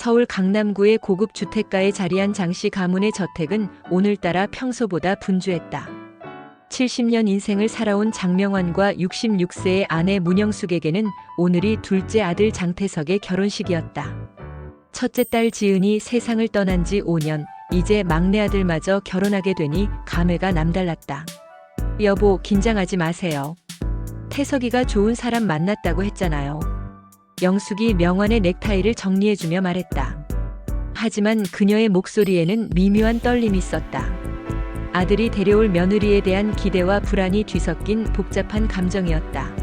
서울 강남구의 고급 주택가에 자리한 장씨 가문의 저택은 오늘따라 평소보다 분주했다. 70년 인생을 살아온 장명환과 66세의 아내 문영숙에게는 오늘이 둘째 아들 장태석의 결혼식이었다. 첫째 딸 지은이 세상을 떠난 지 5년, 이제 막내 아들마저 결혼하게 되니 감회가 남달랐다. 여보, 긴장하지 마세요. 태석이가 좋은 사람 만났다고 했잖아요. 영숙이 명환의 넥타이를 정리해주며 말했다. 하지만 그녀의 목소리에는 미묘한 떨림이 있었다. 아들이 데려올 며느리에 대한 기대와 불안이 뒤섞인 복잡한 감정이었다.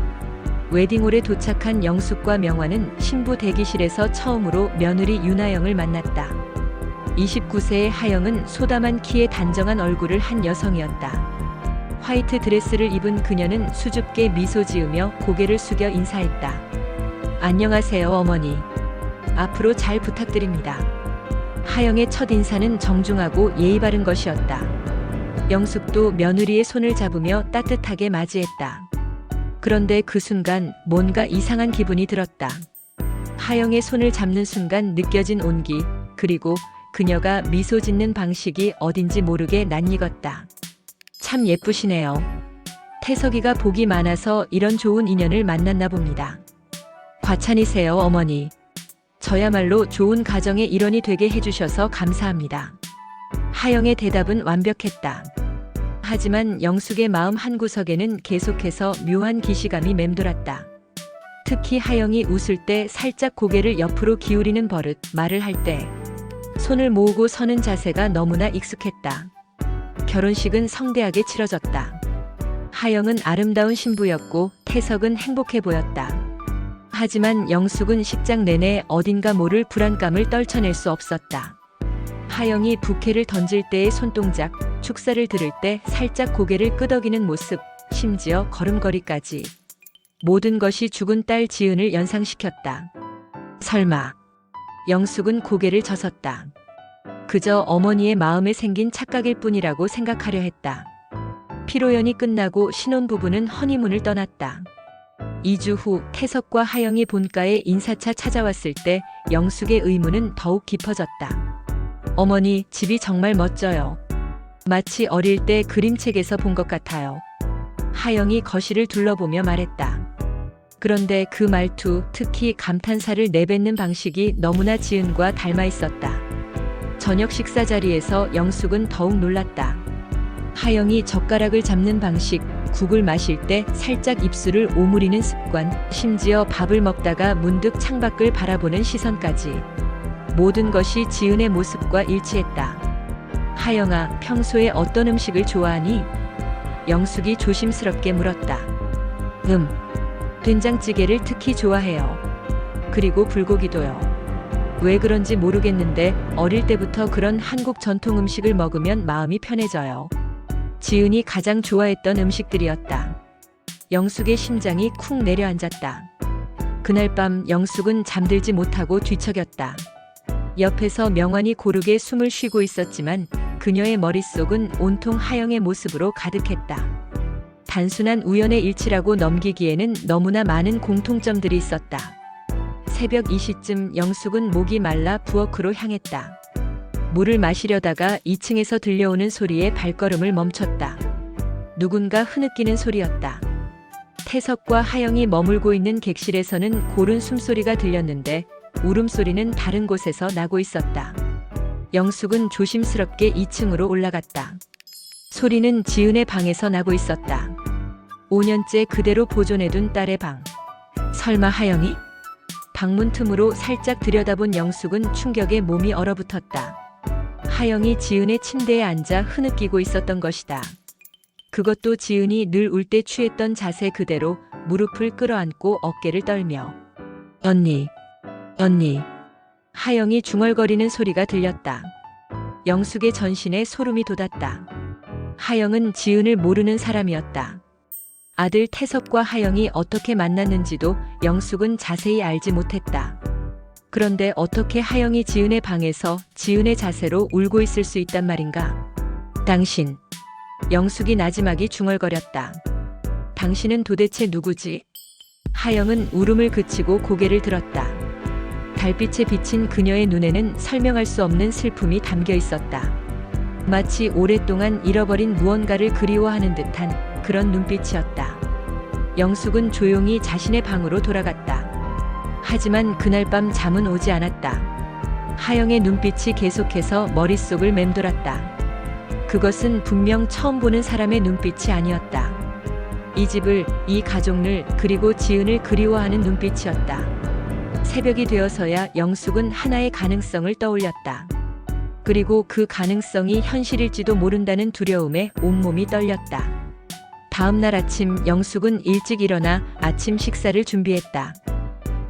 웨딩홀에 도착한 영숙과 명환은 신부 대기실에서 처음으로 며느리 윤하영을 만났다. 29세의 하영은 소담한 키에 단정한 얼굴을 한 여성이었다. 화이트 드레스를 입은 그녀는 수줍게 미소 지으며 고개를 숙여 인사했다. 안녕하세요, 어머니. 앞으로 잘 부탁드립니다. 하영의 첫 인사는 정중하고 예의 바른 것이었다. 영숙도 며느리의 손을 잡으며 따뜻하게 맞이했다. 그런데 그 순간 뭔가 이상한 기분이 들었다. 하영의 손을 잡는 순간 느껴진 온기, 그리고 그녀가 미소 짓는 방식이 어딘지 모르게 낯익었다. 참 예쁘시네요. 태석이가 복이 많아서 이런 좋은 인연을 만났나 봅니다. 과찬이세요, 어머니. 저야말로 좋은 가정의 일원이 되게 해주셔서 감사합니다. 하영의 대답은 완벽했다. 하지만 영숙의 마음 한구석에는 계속해서 묘한 기시감이 맴돌았다. 특히 하영이 웃을 때 살짝 고개를 옆으로 기울이는 버릇, 말을 할 때 손을 모으고 서는 자세가 너무나 익숙했다. 결혼식은 성대하게 치러졌다. 하영은 아름다운 신부였고 태석은 행복해 보였다. 하지만 영숙은 식장 내내 어딘가 모를 불안감을 떨쳐낼 수 없었다. 하영이 부케를 던질 때의 손동작, 축사를 들을 때 살짝 고개를 끄덕이는 모습, 심지어 걸음걸이까지. 모든 것이 죽은 딸 지은을 연상시켰다. 설마. 영숙은 고개를 젓었다. 그저 어머니의 마음에 생긴 착각일 뿐이라고 생각하려 했다. 피로연이 끝나고 신혼부부는 허니문을 떠났다. 2주 후 태석과 하영이 본가에 인사차 찾아왔을 때 영숙의 의문은 더욱 깊어졌다. 어머니, 집이 정말 멋져요. 마치 어릴 때 그림책에서 본 것 같아요. 하영이 거실을 둘러보며 말했다. 그런데 그 말투, 특히 감탄사를 내뱉는 방식이 너무나 지은과 닮아 있었다. 저녁 식사 자리에서 영숙은 더욱 놀랐다. 하영이 젓가락을 잡는 방식, 국을 마실 때 살짝 입술을 오므리는 습관, 심지어 밥을 먹다가 문득 창밖을 바라보는 시선까지. 모든 것이 지은의 모습과 일치했다. 하영아, 평소에 어떤 음식을 좋아하니? 영숙이 조심스럽게 물었다. 된장찌개를 특히 좋아해요. 그리고 불고기도요. 왜 그런지 모르겠는데 어릴 때부터 그런 한국 전통 음식을 먹으면 마음이 편해져요. 지은이 가장 좋아했던 음식들이었다. 영숙의 심장이 쿵 내려앉았다. 그날 밤 영숙은 잠들지 못하고 뒤척였다. 옆에서 명환이 고르게 숨을 쉬고 있었지만 그녀의 머릿속은 온통 하영의 모습으로 가득했다. 단순한 우연의 일치라고 넘기기에는 너무나 많은 공통점들이 있었다. 새벽 2시쯤 영숙은 목이 말라 부엌으로 향했다. 물을 마시려다가 2층에서 들려오는 소리에 발걸음을 멈췄다. 누군가 흐느끼는 소리였다. 태석과 하영이 머물고 있는 객실에서는 고른 숨소리가 들렸는데 울음소리는 다른 곳에서 나고 있었다. 영숙은 조심스럽게 2층으로 올라갔다. 소리는 지은의 방에서 나고 있었다. 5년째 그대로 보존해둔 딸의 방. 설마 하영이? 방문 틈으로 살짝 들여다본 영숙은 충격에 몸이 얼어붙었다. 하영이 지은의 침대에 앉아 흐느끼고 있었던 것이다. 그것도 지은이 늘 울 때 취했던 자세 그대로 무릎을 끌어안고 어깨를 떨며. 언니. 하영이 중얼거리는 소리가 들렸다. 영숙의 전신에 소름이 돋았다. 하영은 지은을 모르는 사람이었다. 아들 태석과 하영이 어떻게 만났는지도 영숙은 자세히 알지 못했다. 그런데 어떻게 하영이 지은의 방에서 지은의 자세로 울고 있을 수 있단 말인가? 당신. 영숙이 나지막이 중얼거렸다. 당신은 도대체 누구지? 하영은 울음을 그치고 고개를 들었다. 달빛에 비친 그녀의 눈에는 설명할 수 없는 슬픔이 담겨 있었다. 마치 오랫동안 잃어버린 무언가를 그리워하는 듯한 그런 눈빛이었다. 영숙은 조용히 자신의 방으로 돌아갔다. 하지만 그날 밤 잠은 오지 않았다. 하영의 눈빛이 계속해서 머릿속을 맴돌았다. 그것은 분명 처음 보는 사람의 눈빛이 아니었다. 이 집을, 이 가족을, 그리고 지은을 그리워하는 눈빛이었다. 새벽이 되어서야 영숙은 하나의 가능성을 떠올렸다. 그리고 그 가능성이 현실일지도 모른다는 두려움에 온몸이 떨렸다. 다음 날 아침 영숙은 일찍 일어나 아침 식사를 준비했다.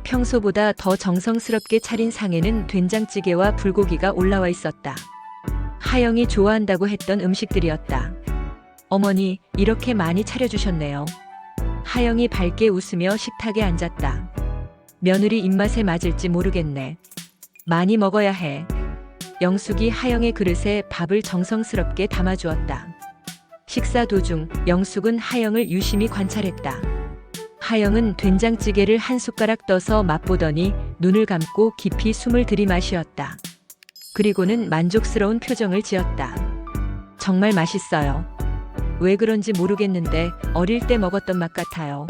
평소보다 더 정성스럽게 차린 상에는 된장찌개와 불고기가 올라와 있었다. 하영이 좋아한다고 했던 음식들이었다. 어머니, 이렇게 많이 차려주셨네요. 하영이 밝게 웃으며 식탁에 앉았다. 며느리 입맛에 맞을지 모르겠네. 많이 먹어야 해. 영숙이 하영의 그릇에 밥을 정성스럽게 담아주었다. 식사 도중 영숙은 하영을 유심히 관찰했다. 하영은 된장찌개를 한 숟가락 떠서 맛보더니 눈을 감고 깊이 숨을 들이마시었다. 그리고는 만족스러운 표정을 지었다. 정말 맛있어요. 왜 그런지 모르겠는데 어릴 때 먹었던 맛 같아요.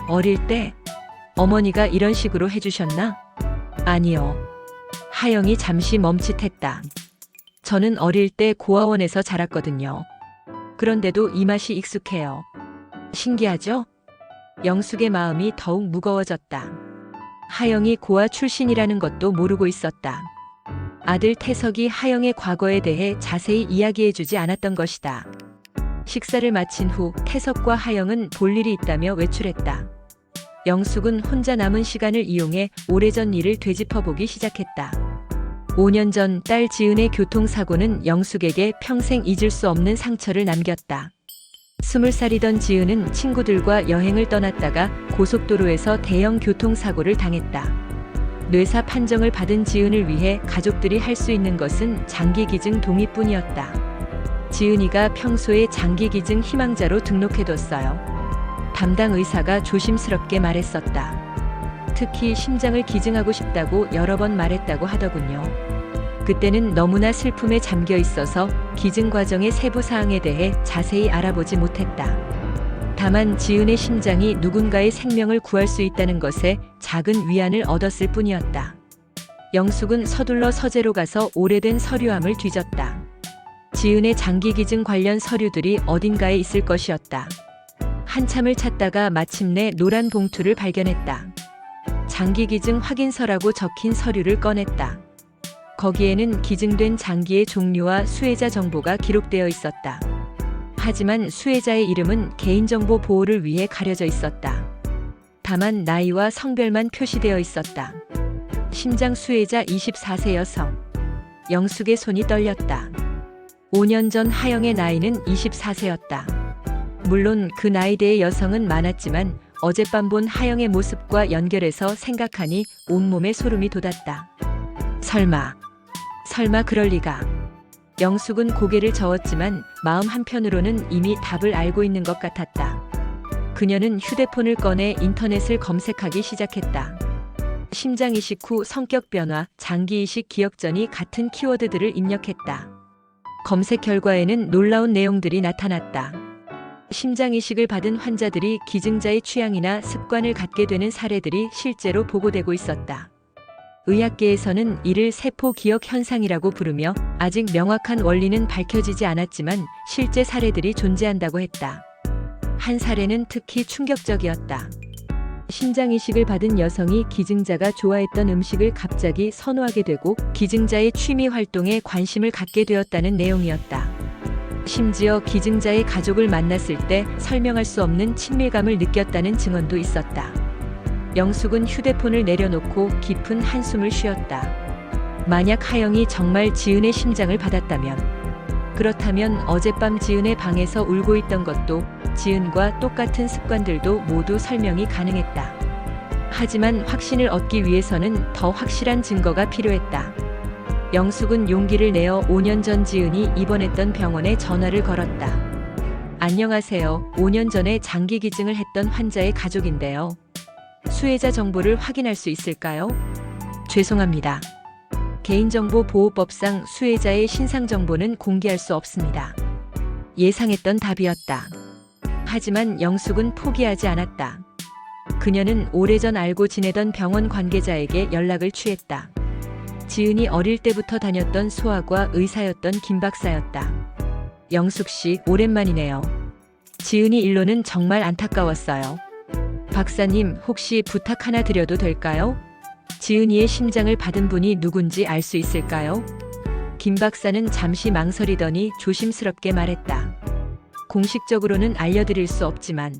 어릴 때? 어머니가 이런 식으로 해주셨나? 아니요. 하영이 잠시 멈칫했다. 저는 어릴 때 고아원에서 자랐거든요. 그런데도 이 맛이 익숙해요. 신기하죠? 영숙의 마음이 더욱 무거워졌다. 하영이 고아 출신이라는 것도 모르고 있었다. 아들 태석이 하영의 과거에 대해 자세히 이야기해주지 않았던 것이다. 식사를 마친 후 태석과 하영은 볼 일이 있다며 외출했다. 영숙은 혼자 남은 시간을 이용해 오래전 일을 되짚어보기 시작했다. 5년 전 딸 지은의 교통사고는 영숙에게 평생 잊을 수 없는 상처를 남겼다. 20살이던 지은은 친구들과 여행을 떠났다가 고속도로에서 대형 교통사고를 당했다. 뇌사 판정을 받은 지은을 위해 가족들이 할 수 있는 것은 장기기증 동의뿐이었다. 지은이가 평소에 장기기증 희망자로 등록해뒀어요. 담당 의사가 조심스럽게 말했었다. 특히 심장을 기증하고 싶다고 여러 번 말했다고 하더군요. 그때는 너무나 슬픔에 잠겨 있어서 기증 과정의 세부 사항에 대해 자세히 알아보지 못했다. 다만 지은의 심장이 누군가의 생명을 구할 수 있다는 것에 작은 위안을 얻었을 뿐이었다. 영숙은 서둘러 서재로 가서 오래된 서류함을 뒤졌다. 지은의 장기기증 관련 서류들이 어딘가에 있을 것이었다. 한참을 찾다가 마침내 노란 봉투를 발견했다. 장기기증 확인서라고 적힌 서류를 꺼냈다. 거기에는 기증된 장기의 종류와 수혜자 정보가 기록되어 있었다. 하지만 수혜자의 이름은 개인정보 보호를 위해 가려져 있었다. 다만 나이와 성별만 표시되어 있었다. 심장 수혜자 24세 여성. 영숙의 손이 떨렸다. 5년 전 하영의 나이는 24세였다. 물론 그 나이대의 여성은 많았지만 어젯밤 본 하영의 모습과 연결해서 생각하니 온몸에 소름이 돋았다. 설마 그럴 리가. 영숙은 고개를 저었지만 마음 한편으로는 이미 답을 알고 있는 것 같았다. 그녀는 휴대폰을 꺼내 인터넷을 검색하기 시작했다. 심장 이식 후 성격 변화, 장기 이식 기억전이 같은 키워드들을 입력했다. 검색 결과에는 놀라운 내용들이 나타났다. 심장 이식을 받은 환자들이 기증자의 취향이나 습관을 갖게 되는 사례들이 실제로 보고되고 있었다. 의학계에서는 이를 세포 기억 현상이라고 부르며 아직 명확한 원리는 밝혀지지 않았지만 실제 사례들이 존재한다고 했다. 한 사례는 특히 충격적이었다. 심장 이식을 받은 여성이 기증자가 좋아했던 음식을 갑자기 선호하게 되고 기증자의 취미 활동에 관심을 갖게 되었다는 내용이었다. 심지어 기증자의 가족을 만났을 때 설명할 수 없는 친밀감을 느꼈다는 증언도 있었다. 영숙은 휴대폰을 내려놓고 깊은 한숨을 쉬었다. 만약 하영이 정말 지은의 심장을 받았다면, 그렇다면 어젯밤 지은의 방에서 울고 있던 것도 지은과 똑같은 습관들도 모두 설명이 가능했다. 하지만 확신을 얻기 위해서는 더 확실한 증거가 필요했다. 영숙은 용기를 내어 5년 전 지은이 입원했던 병원에 전화를 걸었다. 안녕하세요. 5년 전에 장기 기증을 했던 환자의 가족인데요. 수혜자 정보를 확인할 수 있을까요? 죄송합니다. 개인정보보호법상 수혜자의 신상 정보는 공개할 수 없습니다. 예상했던 답이었다. 하지만 영숙은 포기하지 않았다. 그녀는 오래전 알고 지내던 병원 관계자에게 연락을 취했다. 지은이 어릴 때부터 다녔던 소아과 의사였던 김 박사였다. 영숙 씨, 오랜만이네요. 지은이 일로는 정말 안타까웠어요. 박사님, 혹시 부탁 하나 드려도 될까요? 지은이의 심장을 받은 분이 누군지 알 수 있을까요? 김 박사는 잠시 망설이더니 조심스럽게 말했다. 공식적으로는 알려드릴 수 없지만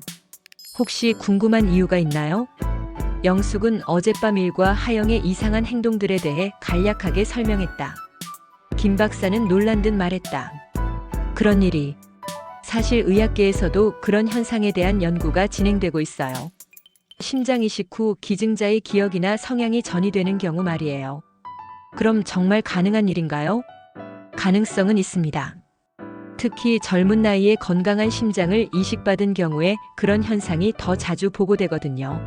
혹시 궁금한 이유가 있나요? 영숙은 어젯밤 일과 하영의 이상한 행동들에 대해 간략하게 설명했다. 김 박사는 놀란 듯 말했다. 그런 일이. 사실 의학계에서도 그런 현상에 대한 연구가 진행되고 있어요. 심장 이식 후 기증자의 기억이나 성향이 전이되는 경우 말이에요. 그럼 정말 가능한 일인가요? 가능성은 있습니다. 특히 젊은 나이에 건강한 심장을 이식받은 경우에 그런 현상이 더 자주 보고되거든요.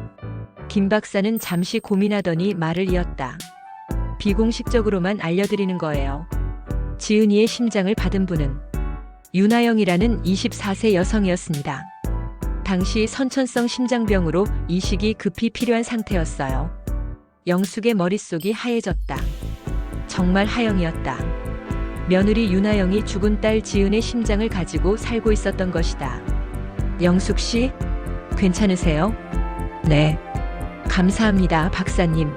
김 박사는 잠시 고민하더니 말을 이었다. 비공식적으로만 알려드리는 거예요. 지은이의 심장을 받은 분은 윤하영이라는 24세 여성이었습니다. 당시 선천성 심장병으로 이식이 급히 필요한 상태였어요. 영숙의 머릿속이 하얘졌다. 정말 하영이었다. 며느리 윤하영이 죽은 딸 지은의 심장을 가지고 살고 있었던 것이다. 영숙 씨, 괜찮으세요? 네. 감사합니다, 박사님.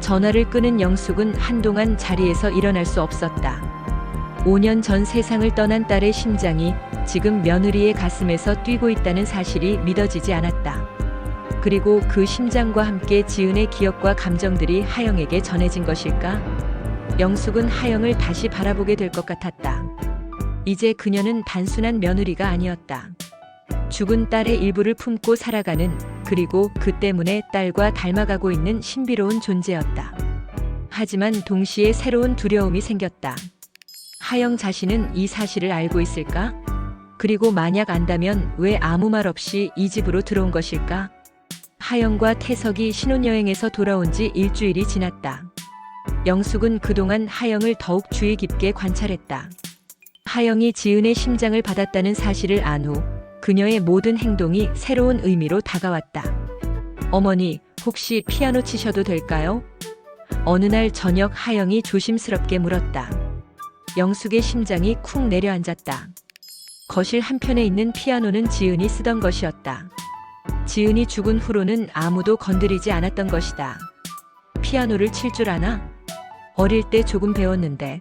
전화를 끊은 영숙은 한동안 자리에서 일어날 수 없었다. 5년 전 세상을 떠난 딸의 심장이 지금 며느리의 가슴에서 뛰고 있다는 사실이 믿어지지 않았다. 그리고 그 심장과 함께 지은의 기억과 감정들이 하영에게 전해진 것일까? 영숙은 하영을 다시 바라보게 될 것 같았다. 이제 그녀는 단순한 며느리가 아니었다. 죽은 딸의 일부를 품고 살아가는, 그리고 그 때문에 딸과 닮아가고 있는 신비로운 존재였다. 하지만 동시에 새로운 두려움이 생겼다. 하영 자신은 이 사실을 알고 있을까? 그리고 만약 안다면 왜 아무 말 없이 이 집으로 들어온 것일까? 하영과 태석이 신혼여행에서 돌아온 지 일주일이 지났다. 영숙은 그동안 하영을 더욱 주의 깊게 관찰했다. 하영이 지은의 심장을 받았다는 사실을 안 후 그녀의 모든 행동이 새로운 의미로 다가왔다. 어머니, 혹시 피아노 치셔도 될까요? 어느 날 저녁 하영이 조심스럽게 물었다. 영숙의 심장이 쿵 내려앉았다. 거실 한편에 있는 피아노는 지은이 쓰던 것이었다. 지은이 죽은 후로는 아무도 건드리지 않았던 것이다. 피아노를 칠 줄 아나? 어릴 때 조금 배웠는데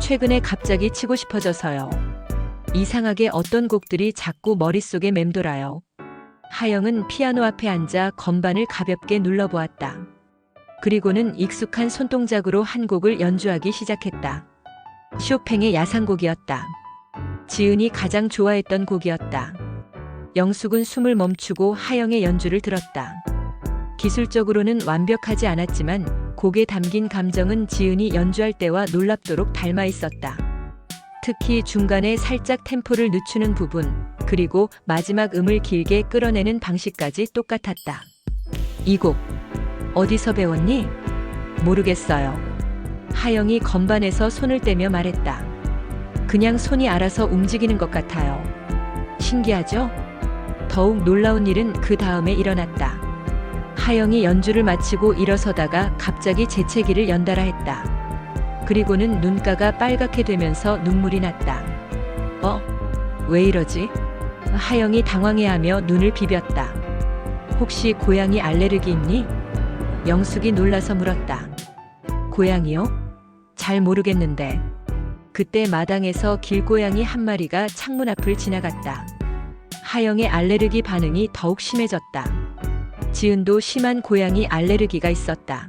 최근에 갑자기 치고 싶어져서요. 이상하게 어떤 곡들이 자꾸 머릿속에 맴돌아요. 하영은 피아노 앞에 앉아 건반을 가볍게 눌러보았다. 그리고는 익숙한 손동작으로 한 곡을 연주하기 시작했다. 쇼팽의 야상곡이었다. 지은이 가장 좋아했던 곡이었다. 영숙은 숨을 멈추고 하영의 연주를 들었다. 기술적으로는 완벽하지 않았지만 곡에 담긴 감정은 지은이 연주할 때와 놀랍도록 닮아 있었다. 특히 중간에 살짝 템포를 늦추는 부분, 그리고 마지막 음을 길게 끌어내는 방식까지 똑같았다. 이 곡 어디서 배웠니? 모르겠어요. 하영이 건반에서 손을 떼며 말했다. 그냥 손이 알아서 움직이는 것 같아요. 신기하죠? 더욱 놀라운 일은 그 다음에 일어났다. 하영이 연주를 마치고 일어서다가 갑자기 재채기를 연달아 했다. 그리고는 눈가가 빨갛게 되면서 눈물이 났다. 왜 이러지? 하영이 당황해하며 눈을 비볐다. 혹시 고양이 알레르기 있니? 영숙이 놀라서 물었다. 고양이요? 잘 모르겠는데. 그때 마당에서 길고양이 한 마리가 창문 앞을 지나갔다. 하영의 알레르기 반응이 더욱 심해졌다. 지은도 심한 고양이 알레르기가 있었다.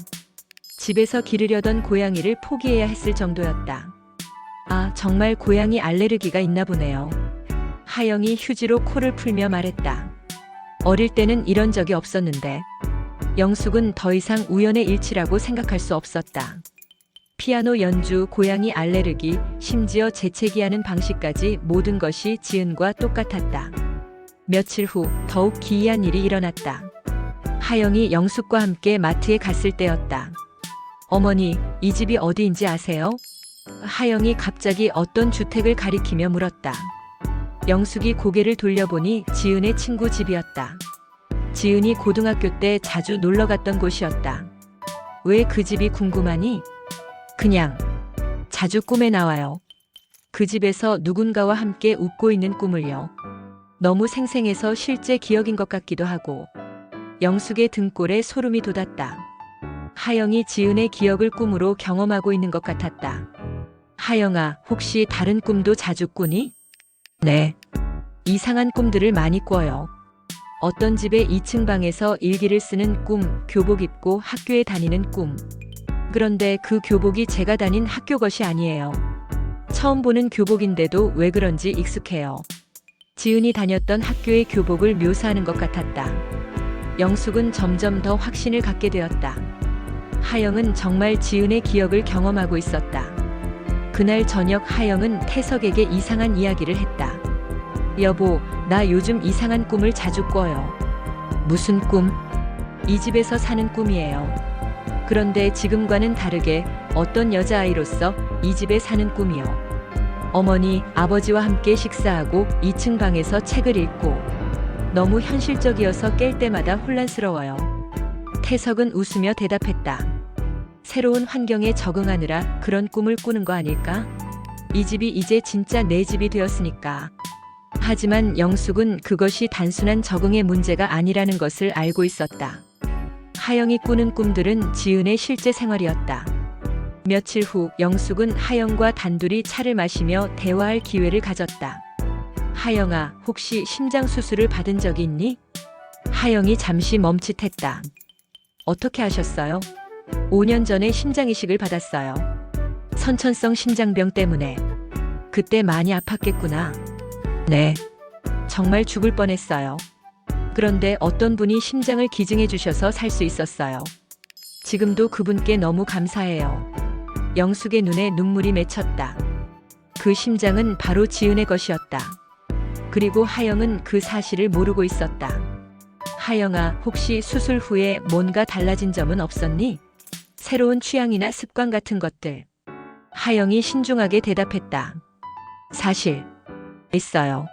집에서 기르려던 고양이를 포기해야 했을 정도였다. 아, 정말 고양이 알레르기가 있나 보네요. 하영이 휴지로 코를 풀며 말했다. 어릴 때는 이런 적이 없었는데. 영숙은 더 이상 우연의 일치라고 생각할 수 없었다. 피아노 연주, 고양이 알레르기, 심지어 재채기하는 방식까지 모든 것이 지은과 똑같았다. 며칠 후 더욱 기이한 일이 일어났다. 하영이 영숙과 함께 마트에 갔을 때였다. 어머니, 이 집이 어디인지 아세요? 하영이 갑자기 어떤 주택을 가리키며 물었다. 영숙이 고개를 돌려보니 지은의 친구 집이었다. 지은이 고등학교 때 자주 놀러 갔던 곳이었다. 왜 그 집이 궁금하니? 그냥 자주 꿈에 나와요. 그 집에서 누군가와 함께 웃고 있는 꿈을요. 너무 생생해서 실제 기억인 것 같기도 하고. 영숙의 등골에 소름이 돋았다. 하영이 지은의 기억을 꿈으로 경험하고 있는 것 같았다. 하영아, 혹시 다른 꿈도 자주 꾸니? 네. 이상한 꿈들을 많이 꿔요. 어떤 집의 2층 방에서 일기를 쓰는 꿈, 교복 입고 학교에 다니는 꿈. 그런데 그 교복이 제가 다닌 학교 것이 아니에요. 처음 보는 교복인데도 왜 그런지 익숙해요. 지은이 다녔던 학교의 교복을 묘사하는 것 같았다. 영숙은 점점 더 확신을 갖게 되었다. 하영은 정말 지은의 기억을 경험하고 있었다. 그날 저녁 하영은 태석에게 이상한 이야기를 했다. 여보, 나 요즘 이상한 꿈을 자주 꿔요. 무슨 꿈? 이 집에서 사는 꿈이에요. 그런데 지금과는 다르게 어떤 여자아이로서 이 집에 사는 꿈이요. 어머니, 아버지와 함께 식사하고 2층 방에서 책을 읽고. 너무 현실적이어서 깰 때마다 혼란스러워요. 태석은 웃으며 대답했다. 새로운 환경에 적응하느라 그런 꿈을 꾸는 거 아닐까? 이 집이 이제 진짜 내 집이 되었으니까. 하지만 영숙은 그것이 단순한 적응의 문제가 아니라는 것을 알고 있었다. 하영이 꾸는 꿈들은 지은의 실제 생활이었다. 며칠 후 영숙은 하영과 단둘이 차를 마시며 대화할 기회를 가졌다. 하영아, 혹시 심장 수술을 받은 적이 있니? 하영이 잠시 멈칫했다. 어떻게 하셨어요? 5년 전에 심장 이식을 받았어요. 선천성 심장병 때문에. 그때 많이 아팠겠구나. 네. 정말 죽을 뻔했어요. 그런데 어떤 분이 심장을 기증해 주셔서 살 수 있었어요. 지금도 그분께 너무 감사해요. 영숙의 눈에 눈물이 맺혔다. 그 심장은 바로 지은의 것이었다. 그리고 하영은 그 사실을 모르고 있었다. 하영아, 혹시 수술 후에 뭔가 달라진 점은 없었니? 새로운 취향이나 습관 같은 것들. 하영이 신중하게 대답했다. 사실 있어요.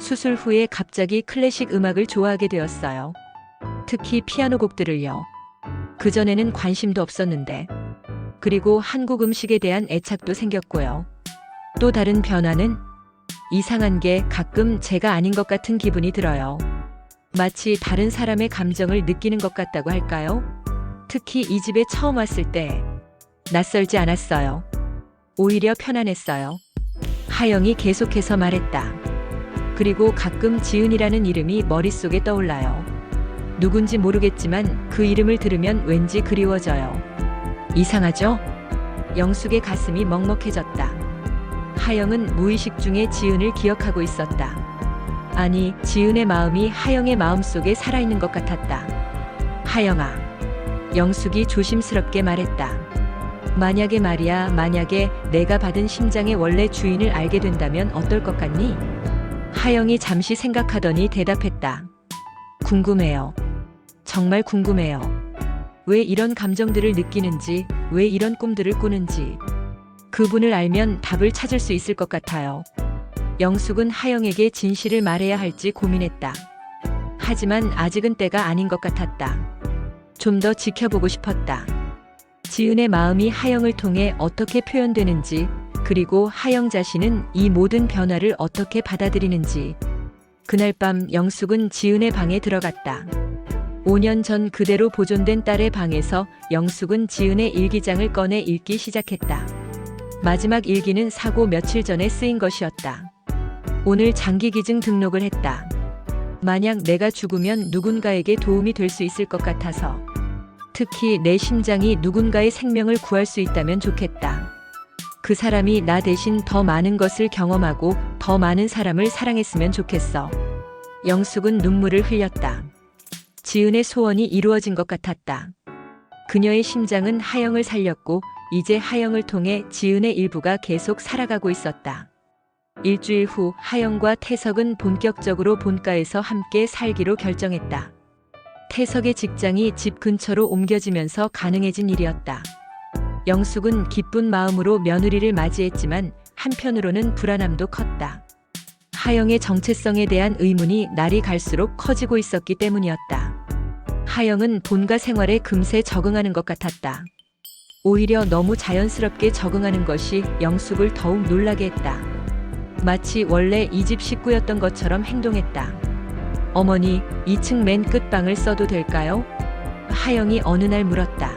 수술 후에 갑자기 클래식 음악을 좋아하게 되었어요. 특히 피아노 곡들을요. 그전에는 관심도 없었는데. 그리고 한국 음식에 대한 애착도 생겼고요. 또 다른 변화는 이상한 게 가끔 제가 아닌 것 같은 기분이 들어요. 마치 다른 사람의 감정을 느끼는 것 같다고 할까요? 특히 이 집에 처음 왔을 때 낯설지 않았어요. 오히려 편안했어요. 하영이 계속해서 말했다. 그리고 가끔 지은이라는 이름이 머릿속에 떠올라요. 누군지 모르겠지만 그 이름을 들으면 왠지 그리워져요. 이상하죠? 영숙의 가슴이 먹먹해졌다. 하영은 무의식 중에 지은을 기억하고 있었다. 아니, 지은의 마음이 하영의 마음속에 살아있는 것 같았다. 하영아. 영숙이 조심스럽게 말했다. 만약에 말이야, 만약에 내가 받은 심장의 원래 주인을 알게 된다면 어떨 것 같니? 하영이 잠시 생각하더니 대답했다. 궁금해요. 정말 궁금해요. 왜 이런 감정들을 느끼는지, 왜 이런 꿈들을 꾸는지. 그분을 알면 답을 찾을 수 있을 것 같아요. 영숙은 하영에게 진실을 말해야 할지 고민했다. 하지만 아직은 때가 아닌 것 같았다. 좀 더 지켜보고 싶었다. 지은의 마음이 하영을 통해 어떻게 표현되는지, 그리고 하영 자신은 이 모든 변화를 어떻게 받아들이는지. 그날 밤 영숙은 지은의 방에 들어갔다. 5년 전 그대로 보존된 딸의 방에서 영숙은 지은의 일기장을 꺼내 읽기 시작했다. 마지막 일기는 사고 며칠 전에 쓰인 것이었다. 오늘 장기기증 등록을 했다. 만약 내가 죽으면 누군가에게 도움이 될 수 있을 것 같아서. 특히 내 심장이 누군가의 생명을 구할 수 있다면 좋겠다. 그 사람이 나 대신 더 많은 것을 경험하고 더 많은 사람을 사랑했으면 좋겠어. 영숙은 눈물을 흘렸다. 지은의 소원이 이루어진 것 같았다. 그녀의 심장은 하영을 살렸고 이제 하영을 통해 지은의 일부가 계속 살아가고 있었다. 일주일 후 하영과 태석은 본격적으로 본가에서 함께 살기로 결정했다. 태석의 직장이 집 근처로 옮겨지면서 가능해진 일이었다. 영숙은 기쁜 마음으로 며느리를 맞이했지만 한편으로는 불안함도 컸다. 하영의 정체성에 대한 의문이 날이 갈수록 커지고 있었기 때문이었다. 하영은 본가 생활에 금세 적응하는 것 같았다. 오히려 너무 자연스럽게 적응하는 것이 영숙을 더욱 놀라게 했다. 마치 원래 이 집 식구였던 것처럼 행동했다. 어머니, 2층 맨 끝방을 써도 될까요? 하영이 어느 날 물었다.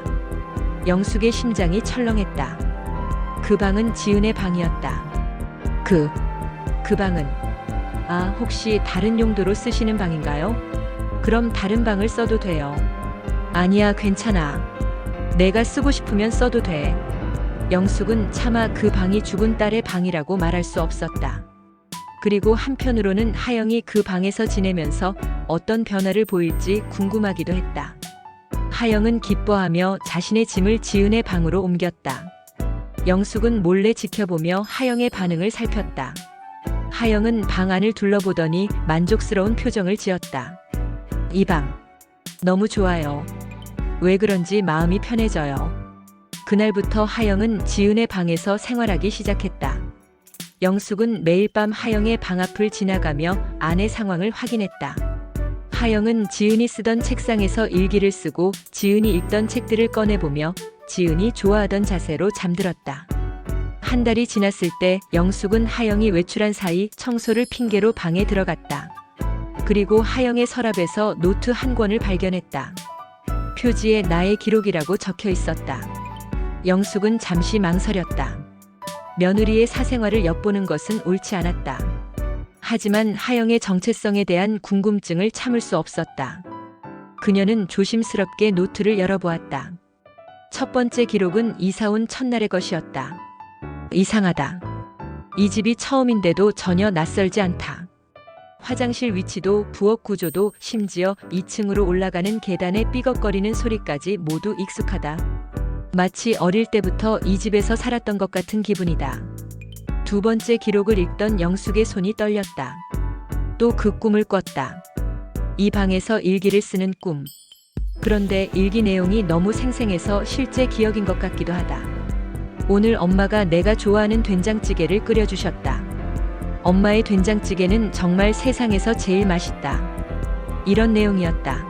영숙의 심장이 철렁했다. 그 방은 지은의 방이었다. 그 방은 혹시 다른 용도로 쓰시는 방인가요? 그럼 다른 방을 써도 돼요. 아니야, 괜찮아. 내가 쓰고 싶으면 써도 돼. 영숙은 차마 그 방이 죽은 딸의 방이라고 말할 수 없었다. 그리고 한편으로는 하영이 그 방에서 지내면서 어떤 변화를 보일지 궁금하기도 했다. 하영은 기뻐하며 자신의 짐을 지은의 방으로 옮겼다. 영숙은 몰래 지켜보며 하영의 반응을 살폈다. 하영은 방 안을 둘러보더니 만족스러운 표정을 지었다. 이 방 너무 좋아요. 왜 그런지 마음이 편해져요. 그날부터 하영은 지은의 방에서 생활하기 시작했다. 영숙은 매일 밤 하영의 방 앞을 지나가며 아내 상황을 확인했다. 하영은 지은이 쓰던 책상에서 일기를 쓰고 지은이 읽던 책들을 꺼내보며 지은이 좋아하던 자세로 잠들었다. 한 달이 지났을 때 영숙은 하영이 외출한 사이 청소를 핑계로 방에 들어갔다. 그리고 하영의 서랍에서 노트 한 권을 발견했다. 표지에 나의 기록이라고 적혀 있었다. 영숙은 잠시 망설였다. 며느리의 사생활을 엿보는 것은 옳지 않았다. 하지만 하영의 정체성에 대한 궁금증을 참을 수 없었다. 그녀는 조심스럽게 노트를 열어보았다. 첫 번째 기록은 이사 온 첫날의 것이었다. 이상하다. 이 집이 처음인데도 전혀 낯설지 않다. 화장실 위치도 부엌 구조도 심지어 2층으로 올라가는 계단의 삐걱거리는 소리까지 모두 익숙하다. 마치 어릴 때부터 이 집에서 살았던 것 같은 기분이다. 두 번째 기록을 읽던 영숙의 손이 떨렸다. 또 그 꿈을 꿨다. 이 방에서 일기를 쓰는 꿈. 그런데 일기 내용이 너무 생생해서 실제 기억인 것 같기도 하다. 오늘 엄마가 내가 좋아하는 된장찌개를 끓여주셨다. 엄마의 된장찌개는 정말 세상에서 제일 맛있다. 이런 내용이었다.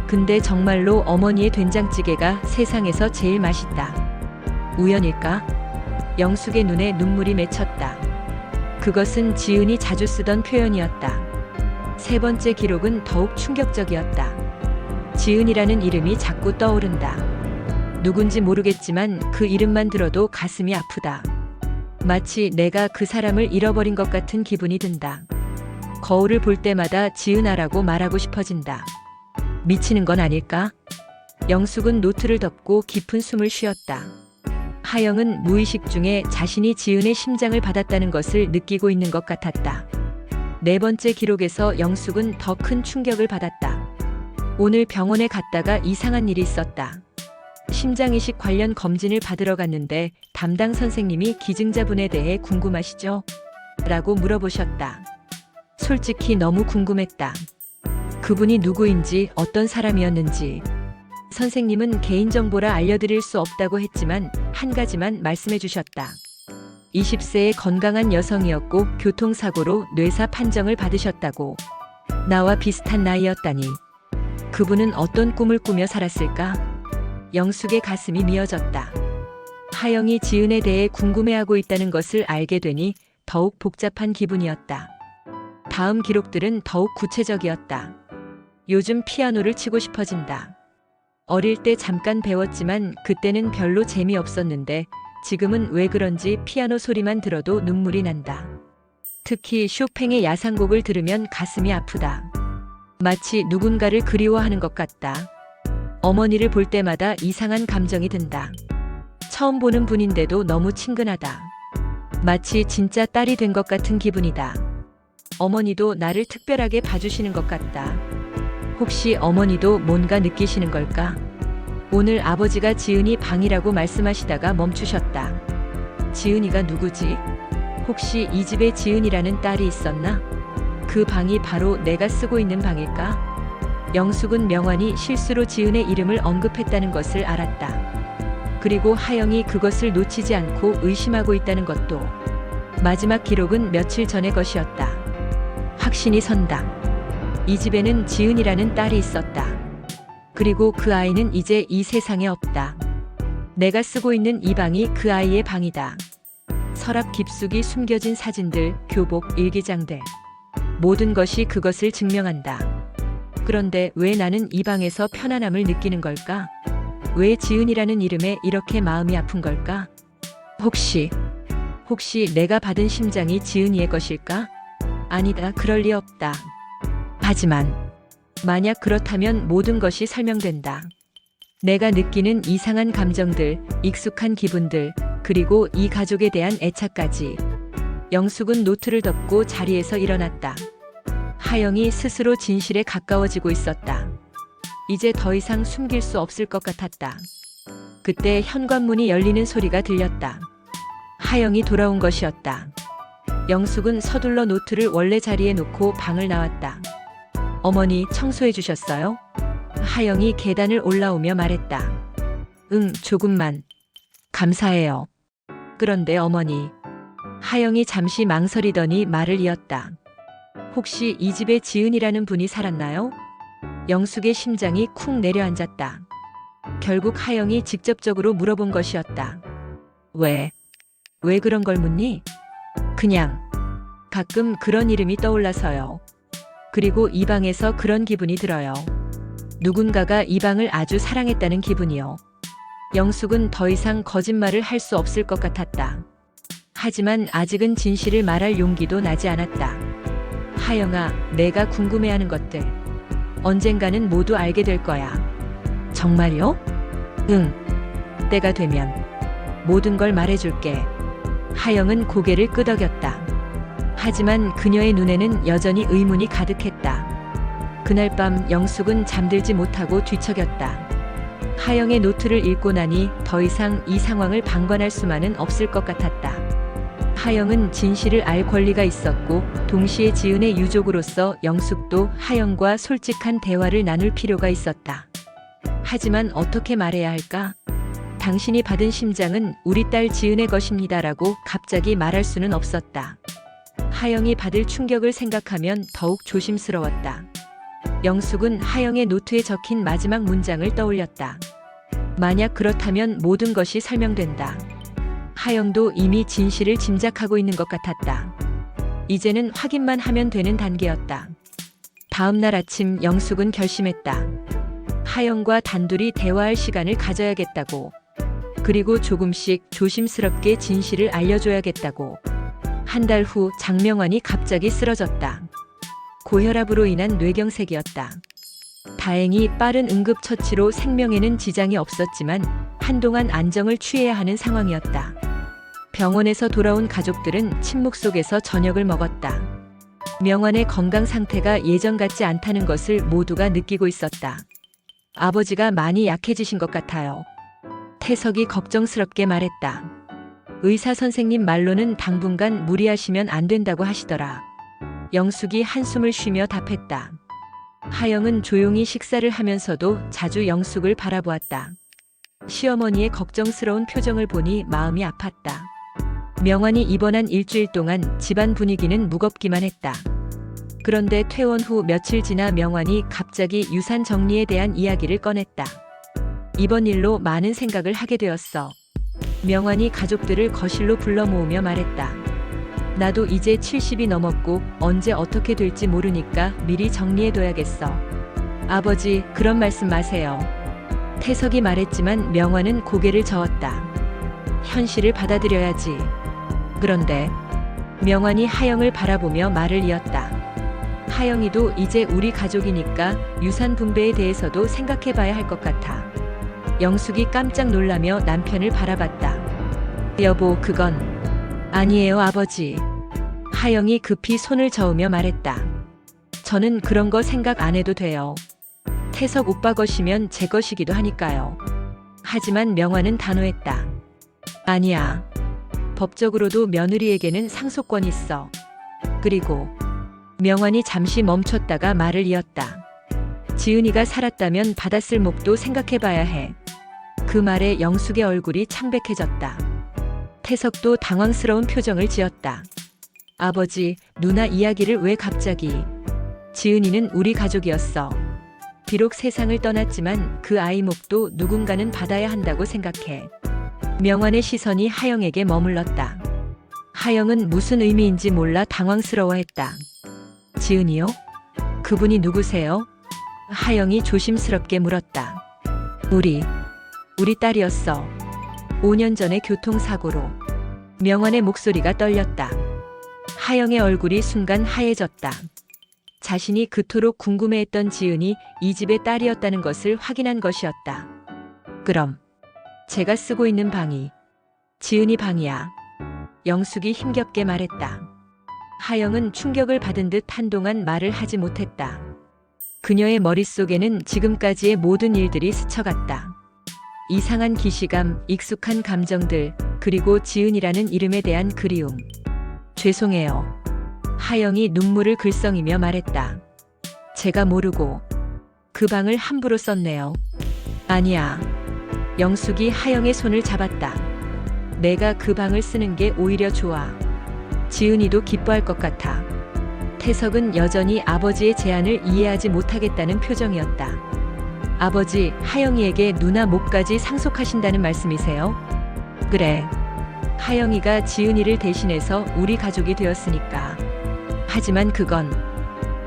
근데 정말로 어머니의 된장찌개가 세상에서 제일 맛있다. 우연일까? 영숙의 눈에 눈물이 맺혔다. 그것은 지은이 자주 쓰던 표현이었다. 세 번째 기록은 더욱 충격적이었다. 지은이라는 이름이 자꾸 떠오른다. 누군지 모르겠지만 그 이름만 들어도 가슴이 아프다. 마치 내가 그 사람을 잃어버린 것 같은 기분이 든다. 거울을 볼 때마다 지은아라고 말하고 싶어진다. 미치는 건 아닐까? 영숙은 노트를 덮고 깊은 숨을 쉬었다. 하영은 무의식 중에 자신이 지은의 심장을 받았다는 것을 느끼고 있는 것 같았다. 네 번째 기록에서 영숙은 더 큰 충격을 받았다. 오늘 병원에 갔다가 이상한 일이 있었다. 심장이식 관련 검진을 받으러 갔는데 담당 선생님이 기증자분에 대해 궁금하시죠? 라고 물어보셨다. 솔직히 너무 궁금했다. 그분이 누구인지 어떤 사람이었는지. 선생님은 개인정보라 알려드릴 수 없다고 했지만 한 가지만 말씀해 주셨다. 20세의 건강한 여성이었고 교통사고로 뇌사 판정을 받으셨다고. 나와 비슷한 나이였다니. 그분은 어떤 꿈을 꾸며 살았을까? 영숙의 가슴이 미어졌다. 하영이 지은에 대해 궁금해하고 있다는 것을 알게 되니 더욱 복잡한 기분이었다. 다음 기록들은 더욱 구체적이었다. 요즘 피아노를 치고 싶어진다. 어릴 때 잠깐 배웠지만 그때는 별로 재미없었는데 지금은 왜 그런지 피아노 소리만 들어도 눈물이 난다. 특히 쇼팽의 야상곡을 들으면 가슴이 아프다. 마치 누군가를 그리워하는 것 같다. 어머니를 볼 때마다 이상한 감정이 든다. 처음 보는 분인데도 너무 친근하다. 마치 진짜 딸이 된 것 같은 기분이다. 어머니도 나를 특별하게 봐주시는 것 같다. 혹시 어머니도 뭔가 느끼시는 걸까? 오늘 아버지가 지은이 방이라고 말씀하시다가 멈추셨다. 지은이가 누구지? 혹시 이 집에 지은이라는 딸이 있었나? 그 방이 바로 내가 쓰고 있는 방일까? 영숙은 명환이 실수로 지은의 이름을 언급했다는 것을 알았다. 그리고 하영이 그것을 놓치지 않고 의심하고 있다는 것도. 마지막 기록은 며칠 전의 것이었다. 확신이 선다. 이 집에는 지은이라는 딸이 있었다. 그리고 그 아이는 이제 이 세상에 없다. 내가 쓰고 있는 이 방이 그 아이의 방이다. 서랍 깊숙이 숨겨진 사진들, 교복, 일기장들. 모든 것이 그것을 증명한다. 그런데 왜 나는 이 방에서 편안함을 느끼는 걸까? 왜 지은이라는 이름에 이렇게 마음이 아픈 걸까? 혹시 내가 받은 심장이 지은이의 것일까? 아니다, 그럴 리 없다. 하지만 만약 그렇다면 모든 것이 설명된다. 내가 느끼는 이상한 감정들, 익숙한 기분들, 그리고 이 가족에 대한 애착까지. 영숙은 노트를 덮고 자리에서 일어났다. 하영이 스스로 진실에 가까워지고 있었다. 이제 더 이상 숨길 수 없을 것 같았다. 그때 현관문이 열리는 소리가 들렸다. 하영이 돌아온 것이었다. 영숙은 서둘러 노트를 원래 자리에 놓고 방을 나왔다. 어머니, 청소해 주셨어요? 하영이 계단을 올라오며 말했다. 응, 조금만. 감사해요. 그런데 어머니. 하영이 잠시 망설이더니 말을 이었다. 혹시 이 집에 지은이라는 분이 살았나요? 영숙의 심장이 쿵 내려앉았다. 결국 하영이 직접적으로 물어본 것이었다. 왜 그런 걸 묻니? 그냥 가끔 그런 이름이 떠올라서요. 그리고 이 방에서 그런 기분이 들어요. 누군가가 이 방을 아주 사랑했다는 기분이요. 영숙은 더 이상 거짓말을 할 수 없을 것 같았다. 하지만 아직은 진실을 말할 용기도 나지 않았다. 하영아, 내가 궁금해하는 것들 언젠가는 모두 알게 될 거야. 정말요? 응. 때가 되면 모든 걸 말해줄게. 하영은 고개를 끄덕였다. 하지만 그녀의 눈에는 여전히 의문이 가득했다. 그날 밤 영숙은 잠들지 못하고 뒤척였다. 하영의 노트를 읽고 나니 더 이상 이 상황을 방관할 수만은 없을 것 같았다. 하영은 진실을 알 권리가 있었고 동시에 지은의 유족으로서 영숙도 하영과 솔직한 대화를 나눌 필요가 있었다. 하지만 어떻게 말해야 할까? 당신이 받은 심장은 우리 딸 지은의 것입니다라고 갑자기 말할 수는 없었다. 하영이 받을 충격을 생각하면 더욱 조심스러웠다. 영숙은 하영의 노트에 적힌 마지막 문장을 떠올렸다. 만약 그렇다면 모든 것이 설명된다. 하영도 이미 진실을 짐작하고 있는 것 같았다. 이제는 확인만 하면 되는 단계였다. 다음 날 아침 영숙은 결심했다. 하영과 단둘이 대화할 시간을 가져야겠다고. 그리고 조금씩 조심스럽게 진실을 알려줘야겠다고. 한 달 후 장명환이 갑자기 쓰러졌다. 고혈압으로 인한 뇌경색이었다. 다행히 빠른 응급처치로 생명에는 지장이 없었지만 한동안 안정을 취해야 하는 상황이었다. 병원에서 돌아온 가족들은 침묵 속에서 저녁을 먹었다. 명환의 건강 상태가 예전 같지 않다는 것을 모두가 느끼고 있었다. 아버지가 많이 약해지신 것 같아요. 태석이 걱정스럽게 말했다. 의사 선생님 말로는 당분간 무리하시면 안 된다고 하시더라. 영숙이 한숨을 쉬며 답했다. 하영은 조용히 식사를 하면서도 자주 영숙을 바라보았다. 시어머니의 걱정스러운 표정을 보니 마음이 아팠다. 명환이 입원한 일주일 동안 집안 분위기는 무겁기만 했다. 그런데 퇴원 후 며칠 지나 명환이 갑자기 유산 정리에 대한 이야기를 꺼냈다. 이번 일로 많은 생각을 하게 되었어. 명환이 가족들을 거실로 불러 모으며 말했다. 나도 이제 70이 넘었고 언제 어떻게 될지 모르니까 미리 정리해둬야겠어. 아버지, 그런 말씀 마세요. 태석이 말했지만 명환은 고개를 저었다. 현실을 받아들여야지. 그런데 명환이 하영을 바라보며 말을 이었다. 하영이도 이제 우리 가족이니까 유산 분배에 대해서도 생각해봐야 할 것 같아. 영숙이 깜짝 놀라며 남편을 바라봤다. 여보, 그건 아니에요, 아버지. 하영이 급히 손을 저으며 말했다. 저는 그런 거 생각 안 해도 돼요. 태석 오빠 것이면 제 것이기도 하니까요. 하지만 명환은 단호했다. 아니야. 법적으로도 며느리에게는 상속권이 있어. 그리고 명환이 잠시 멈췄다가 말을 이었다. 지은이가 살았다면 받았을 몫도 생각해봐야 해. 그 말에 영숙의 얼굴이 창백해졌다. 태석도 당황스러운 표정을 지었다. 아버지, 누나 이야기를 왜 갑자기? 지은이는 우리 가족이었어. 비록 세상을 떠났지만 그 아이 몫도 누군가는 받아야 한다고 생각해. 명환의 시선이 하영에게 머물렀다. 하영은 무슨 의미인지 몰라 당황스러워했다. 지은이요? 그분이 누구세요? 하영이 조심스럽게 물었다. 우리 딸이었어. 5년 전에 교통사고로. 명환의 목소리가 떨렸다. 하영의 얼굴이 순간 하얘졌다. 자신이 그토록 궁금해했던 지은이 이 집의 딸이었다는 것을 확인한 것이었다. 그럼 제가 쓰고 있는 방이 지은이 방이야. 영숙이 힘겹게 말했다. 하영은 충격을 받은 듯 한동안 말을 하지 못했다. 그녀의 머릿속에는 지금까지의 모든 일들이 스쳐갔다. 이상한 기시감, 익숙한 감정들, 그리고 지은이라는 이름에 대한 그리움. 죄송해요. 하영이 눈물을 글썽이며 말했다. 제가 모르고 그 방을 함부로 썼네요. 아니야. 영숙이 하영의 손을 잡았다. 내가 그 방을 쓰는 게 오히려 좋아. 지은이도 기뻐할 것 같아. 태석은 여전히 아버지의 제안을 이해하지 못하겠다는 표정이었다. 아버지, 하영이에게 누나 몫까지 상속하신다는 말씀이세요? 그래. 하영이가 지은이를 대신해서 우리 가족이 되었으니까. 하지만 그건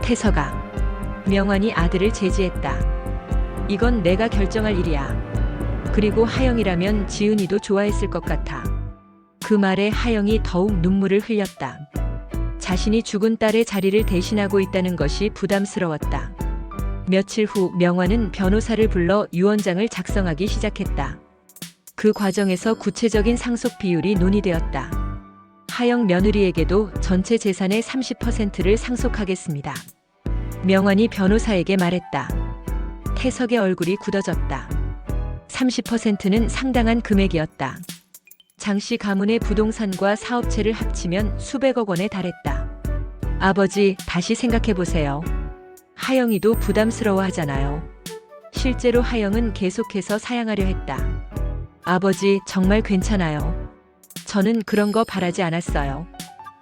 태석아. 명환이 아들을 제지했다. 이건 내가 결정할 일이야. 그리고 하영이라면 지은이도 좋아했을 것 같아. 그 말에 하영이 더욱 눈물을 흘렸다. 자신이 죽은 딸의 자리를 대신하고 있다는 것이 부담스러웠다. 며칠 후 명환은 변호사를 불러 유언장을 작성하기 시작했다. 그 과정에서 구체적인 상속 비율이 논의되었다. 하영 며느리에게도 전체 재산의 30%를 상속하겠습니다. 명환이 변호사에게 말했다. 태석의 얼굴이 굳어졌다. 30%는 상당한 금액이었다. 장씨 가문의 부동산과 사업체를 합치면 수백억 원에 달했다. 아버지, 다시 생각해보세요. 하영이도 부담스러워하잖아요. 실제로 하영은 계속해서 사양하려 했다. 아버지, 정말 괜찮아요. 저는 그런 거 바라지 않았어요.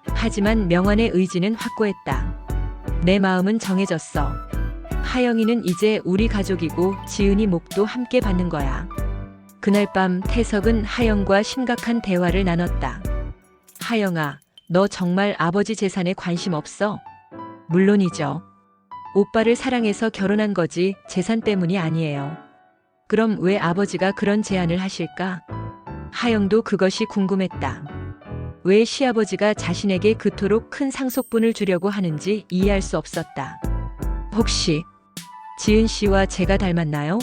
하지만 명환의 의지는 확고했다. 내 마음은 정해졌어. 하영이는 이제 우리 가족이고 지은이 몫도 함께 받는 거야. 그날 밤 태석은 하영과 심각한 대화를 나눴다. 하영아, 너 정말 아버지 재산에 관심 없어? 물론이죠. 오빠를 사랑해서 결혼한 거지 재산 때문이 아니에요. 그럼 왜 아버지가 그런 제안을 하실까? 하영도 그것이 궁금했다. 왜 시아버지가 자신에게 그토록 큰 상속분을 주려고 하는지 이해할 수 없었다. 혹시 지은 씨와 제가 닮았나요?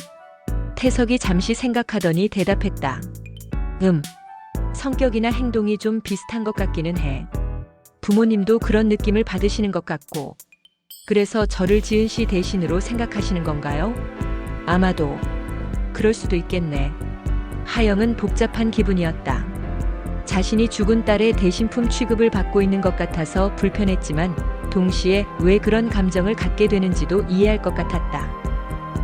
태석이 잠시 생각하더니 대답했다. 성격이나 행동이 좀 비슷한 것 같기는 해. 부모님도 그런 느낌을 받으시는 것 같고. 그래서 저를 지은 씨 대신으로 생각하시는 건가요? 아마도 그럴 수도 있겠네. 하영은 복잡한 기분이었다. 자신이 죽은 딸의 대신품 취급을 받고 있는 것 같아서 불편했지만 동시에 왜 그런 감정을 갖게 되는지도 이해할 것 같았다.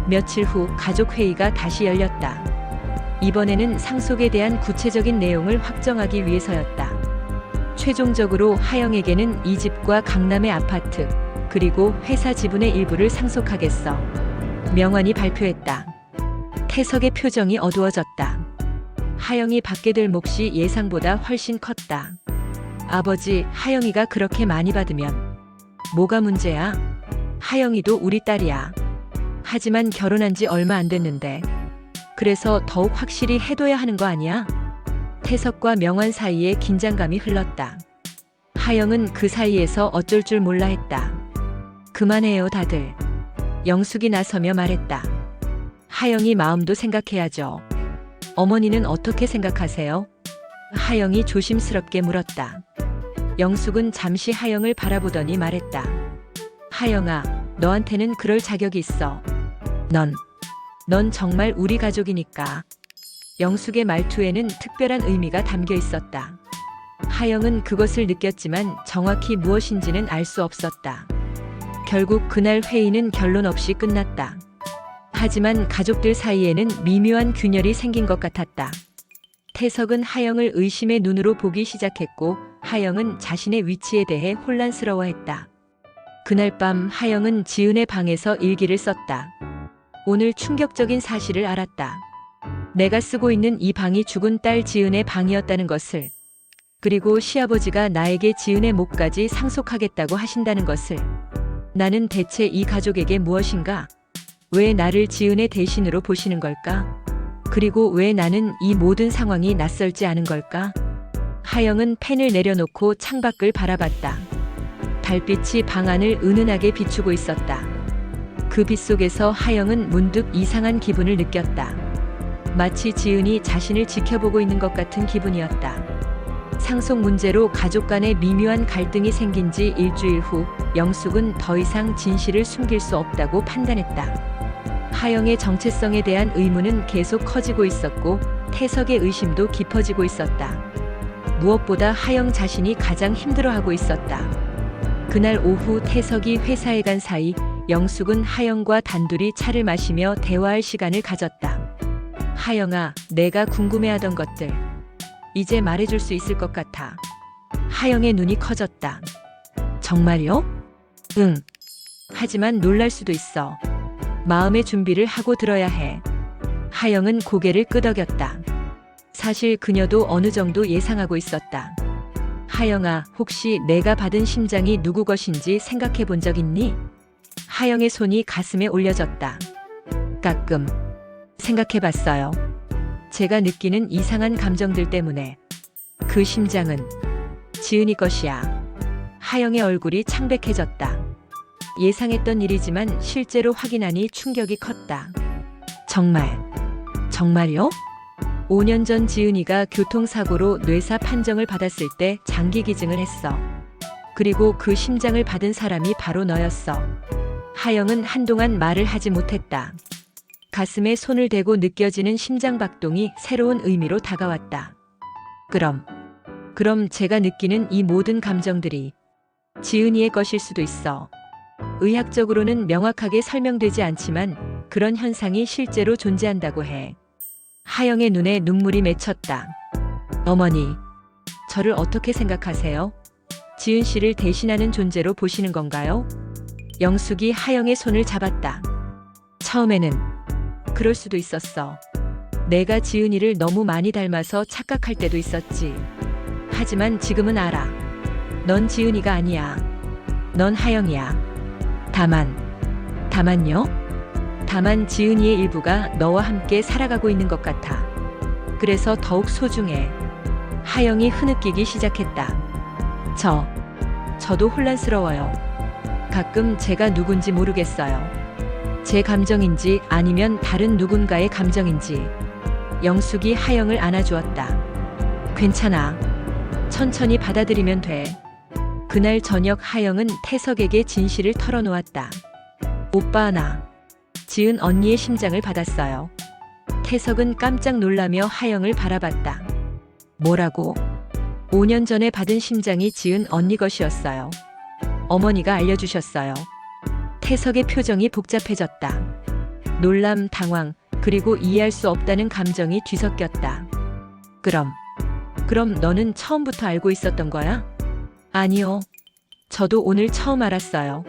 며칠 후 가족 회의가 다시 열렸다. 이번에는 상속에 대한 구체적인 내용을 확정하기 위해서였다. 최종적으로 하영에게는 이 집과 강남의 아파트, 그리고 회사 지분의 일부를 상속하겠어. 명환이 발표했다. 태석의 표정이 어두워졌다. 하영이 받게 될 몫이 예상보다 훨씬 컸다. 아버지, 하영이가 그렇게 많이 받으면 뭐가 문제야? 하영이도 우리 딸이야. 하지만 결혼한 지 얼마 안 됐는데. 그래서 더욱 확실히 해둬야 하는 거 아니야? 태석과 명환 사이에 긴장감이 흘렀다. 하영은 그 사이에서 어쩔 줄 몰라 했다. 그만해요, 다들. 영숙이 나서며 말했다. 하영이 마음도 생각해야죠. 어머니는 어떻게 생각하세요? 하영이 조심스럽게 물었다. 영숙은 잠시 하영을 바라보더니 말했다. 하영아, 너한테는 그럴 자격이 있어. 넌 정말 우리 가족이니까. 영숙의 말투에는 특별한 의미가 담겨 있었다. 하영은 그것을 느꼈지만 정확히 무엇인지는 알 수 없었다. 결국 그날 회의는 결론 없이 끝났다. 하지만 가족들 사이에는 미묘한 균열이 생긴 것 같았다. 태석은 하영을 의심의 눈으로 보기 시작했고 하영은 자신의 위치에 대해 혼란스러워했다. 그날 밤 하영은 지은의 방에서 일기를 썼다. 오늘 충격적인 사실을 알았다. 내가 쓰고 있는 이 방이 죽은 딸 지은의 방이었다는 것을. 그리고 시아버지가 나에게 지은의 몫까지 상속하겠다고 하신다는 것을. 나는 대체 이 가족에게 무엇인가? 왜 나를 지은의 대신으로 보시는 걸까? 그리고 왜 나는 이 모든 상황이 낯설지 않은 걸까? 하영은 펜을 내려놓고 창밖을 바라봤다. 달빛이 방 안을 은은하게 비추고 있었다. 그 빛 속에서 하영은 문득 이상한 기분을 느꼈다. 마치 지은이 자신을 지켜보고 있는 것 같은 기분이었다. 상속 문제로 가족 간의 미묘한 갈등이 생긴 지 일주일 후 영숙은 더 이상 진실을 숨길 수 없다고 판단했다. 하영의 정체성에 대한 의문은 계속 커지고 있었고 태석의 의심도 깊어지고 있었다. 무엇보다 하영 자신이 가장 힘들어하고 있었다. 그날 오후 태석이 회사에 간 사이 영숙은 하영과 단둘이 차를 마시며 대화할 시간을 가졌다. 하영아, 내가 궁금해하던 것들 이제 말해줄 수 있을 것 같아. 하영의 눈이 커졌다. 정말요? 응. 하지만 놀랄 수도 있어. 마음의 준비를 하고 들어야 해. 하영은 고개를 끄덕였다. 사실 그녀도 어느 정도 예상하고 있었다. 하영아, 혹시 내가 받은 심장이 누구 것인지 생각해 본 적 있니? 하영의 손이 가슴에 올려졌다. 가끔 생각해 봤어요. 제가 느끼는 이상한 감정들 때문에. 그 심장은 지은이 것이야. 하영의 얼굴이 창백해졌다. 예상했던 일이지만 실제로 확인하니 충격이 컸다. 정말요? 5년 전 지은이가 교통사고로 뇌사 판정을 받았을 때 장기 기증을 했어. 그리고 그 심장을 받은 사람이 바로 너였어. 하영은 한동안 말을 하지 못했다. 가슴에 손을 대고 느껴지는 심장 박동이 새로운 의미로 다가왔다. 그럼 제가 느끼는 이 모든 감정들이 지은이의 것일 수도 있어. 의학적으로는 명확하게 설명되지 않지만 그런 현상이 실제로 존재한다고 해. 하영의 눈에 눈물이 맺혔다. 어머니, 저를 어떻게 생각하세요? 지은 씨를 대신하는 존재로 보시는 건가요? 영숙이 하영의 손을 잡았다. 처음에는 그럴 수도 있었어. 내가 지은이를 너무 많이 닮아서 착각할 때도 있었지. 하지만 지금은 알아. 넌 지은이가 아니야. 넌 하영이야. 다만요? 다만 지은이의 일부가 너와 함께 살아가고 있는 것 같아. 그래서 더욱 소중해. 하영이 흐느끼기 시작했다. 저도 혼란스러워요. 가끔 제가 누군지 모르겠어요. 제 감정인지 아니면 다른 누군가의 감정인지. 영숙이 하영을 안아주었다. 괜찮아. 천천히 받아들이면 돼. 그날 저녁 하영은 태석에게 진실을 털어놓았다. 오빠, 나 지은 언니의 심장을 받았어요. 태석은 깜짝 놀라며 하영을 바라봤다. 뭐라고? 5년 전에 받은 심장이 지은 언니 것이었어요. 어머니가 알려주셨어요. 태석의 표정이 복잡해졌다. 놀람, 당황, 그리고 이해할 수 없다는 감정이 뒤섞였다. 그럼 너는 처음부터 알고 있었던 거야? 아니요. 저도 오늘 처음 알았어요.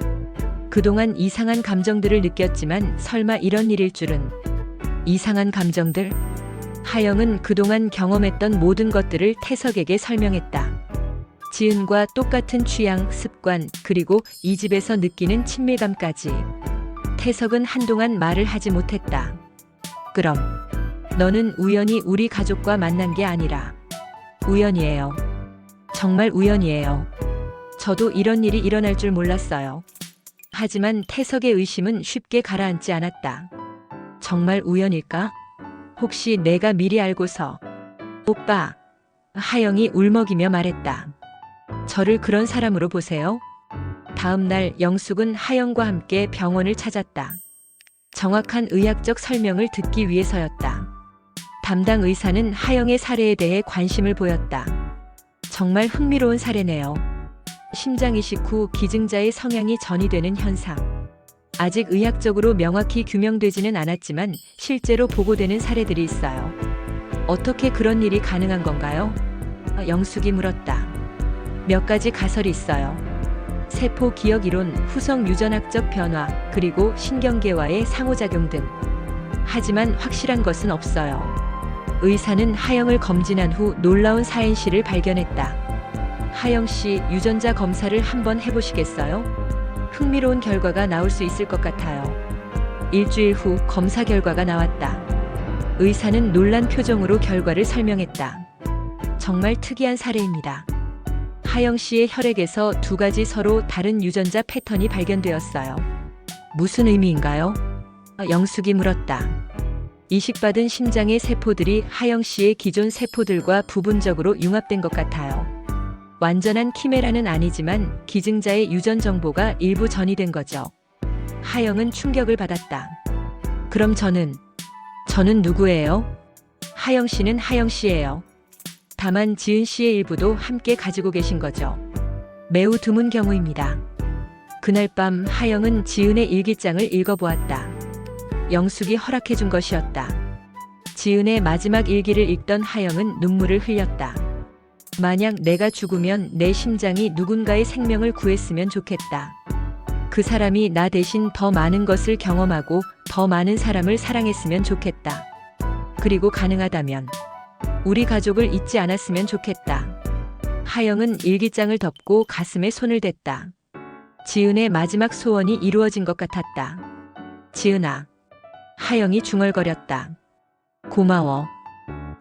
그동안 이상한 감정들을 느꼈지만 설마 이런 일일 줄은. 이상한 감정들? 하영은 그동안 경험했던 모든 것들을 태석에게 설명했다. 지은과 똑같은 취향, 습관, 그리고 이 집에서 느끼는 친밀감까지. 태석은 한동안 말을 하지 못했다. 그럼 너는 우연히 우리 가족과 만난 게 아니라 우연이에요. 정말 우연이에요. 저도 이런 일이 일어날 줄 몰랐어요. 하지만 태석의 의심은 쉽게 가라앉지 않았다. 정말 우연일까? 혹시 내가 미리 알고서. 오빠, 하영이 울먹이며 말했다. 저를 그런 사람으로 보세요. 다음 날 영숙은 하영과 함께 병원을 찾았다. 정확한 의학적 설명을 듣기 위해서였다. 담당 의사는 하영의 사례에 대해 관심을 보였다. 정말 흥미로운 사례네요. 심장 이식 후 기증자의 성향이 전이되는 현상. 아직 의학적으로 명확히 규명되지는 않았지만 실제로 보고되는 사례들이 있어요. 어떻게 그런 일이 가능한 건가요? 영숙이 물었다. 몇 가지 가설이 있어요. 세포 기억 이론, 후성 유전학적 변화, 그리고 신경계와의 상호작용 등. 하지만 확실한 것은 없어요. 의사는 하영을 검진한 후 놀라운 사인실을 발견했다. 하영 씨, 유전자 검사를 한번 해보시겠어요? 흥미로운 결과가 나올 수 있을 것 같아요. 일주일 후 검사 결과가 나왔다. 의사는 놀란 표정으로 결과를 설명했다. 정말 특이한 사례입니다. 하영 씨의 혈액에서 두 가지 서로 다른 유전자 패턴이 발견되었어요. 무슨 의미인가요? 영숙이 물었다. 이식받은 심장의 세포들이 하영 씨의 기존 세포들과 부분적으로 융합된 것 같아요. 완전한 키메라는 아니지만 기증자의 유전 정보가 일부 전이된 거죠. 하영은 충격을 받았다. 그럼 저는 누구예요? 하영 씨는 하영 씨예요. 다만 지은 씨의 일부도 함께 가지고 계신 거죠. 매우 드문 경우입니다. 그날 밤 하영은 지은의 일기장을 읽어보았다. 영숙이 허락해준 것이었다. 지은의 마지막 일기를 읽던 하영은 눈물을 흘렸다. 만약 내가 죽으면 내 심장이 누군가의 생명을 구했으면 좋겠다. 그 사람이 나 대신 더 많은 것을 경험하고 더 많은 사람을 사랑했으면 좋겠다. 그리고 가능하다면 우리 가족을 잊지 않았으면 좋겠다. 하영은 일기장을 덮고 가슴에 손을 댔다. 지은의 마지막 소원이 이루어진 것 같았다. 지은아. 하영이 중얼거렸다. 고마워.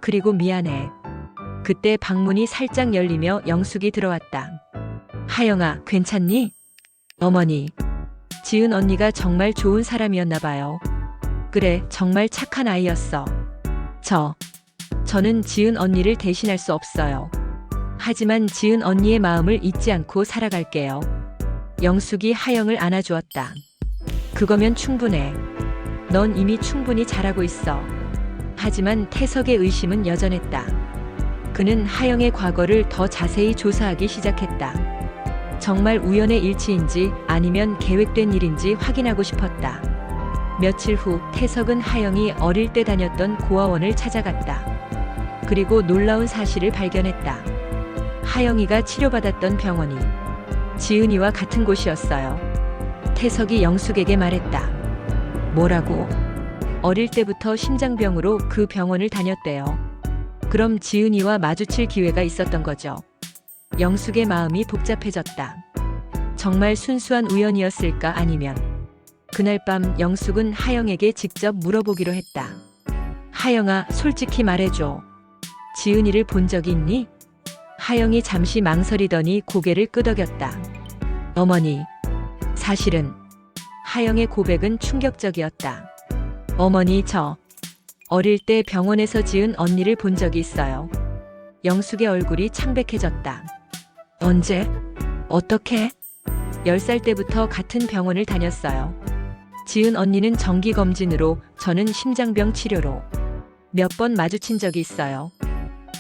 그리고 미안해. 그때 방문이 살짝 열리며 영숙이 들어왔다. 하영아, 괜찮니? 어머니. 지은 언니가 정말 좋은 사람이었나 봐요. 그래, 정말 착한 아이였어. 저는 지은 언니를 대신할 수 없어요. 하지만 지은 언니의 마음을 잊지 않고 살아갈게요. 영숙이 하영을 안아주었다. 그거면 충분해. 넌 이미 충분히 잘하고 있어. 하지만 태석의 의심은 여전했다. 그는 하영의 과거를 더 자세히 조사하기 시작했다. 정말 우연의 일치인지 아니면 계획된 일인지 확인하고 싶었다. 며칠 후 태석은 하영이 어릴 때 다녔던 고아원을 찾아갔다. 그리고 놀라운 사실을 발견했다. 하영이가 치료받았던 병원이 지은이와 같은 곳이었어요. 태석이 영숙에게 말했다. 뭐라고? 어릴 때부터 심장병으로 그 병원을 다녔대요. 그럼 지은이와 마주칠 기회가 있었던 거죠. 영숙의 마음이 복잡해졌다. 정말 순수한 우연이었을까 아니면 그날 밤 영숙은 하영에게 직접 물어보기로 했다. 하영아, 솔직히 말해줘. 지은이를 본 적이 있니? 하영이 잠시 망설이더니 고개를 끄덕였다. 어머니, 사실은 하영의 고백은 충격적이었다. 어머니, 저 어릴 때 병원에서 지은 언니를 본 적이 있어요. 영숙의 얼굴이 창백해졌다. 언제? 어떻게? 10살 때부터 같은 병원을 다녔어요. 지은 언니는 정기검진으로, 저는 심장병 치료로 몇 번 마주친 적이 있어요.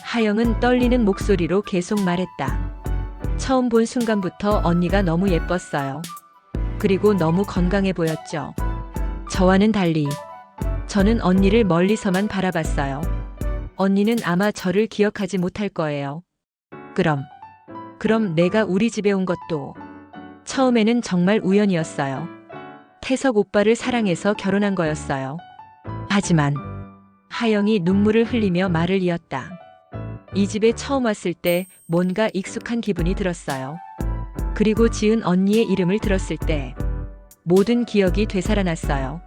하영은 떨리는 목소리로 계속 말했다. 처음 본 순간부터 언니가 너무 예뻤어요. 그리고 너무 건강해 보였죠. 저와는 달리 저는 언니를 멀리서만 바라봤어요. 언니는 아마 저를 기억하지 못할 거예요. 그럼 내가 우리 집에 온 것도 처음에는 정말 우연이었어요. 태석 오빠를 사랑해서 결혼한 거였어요. 하지만 하영이 눈물을 흘리며 말을 이었다. 이 집에 처음 왔을 때 뭔가 익숙한 기분이 들었어요. 그리고 지은 언니의 이름을 들었을 때 모든 기억이 되살아났어요.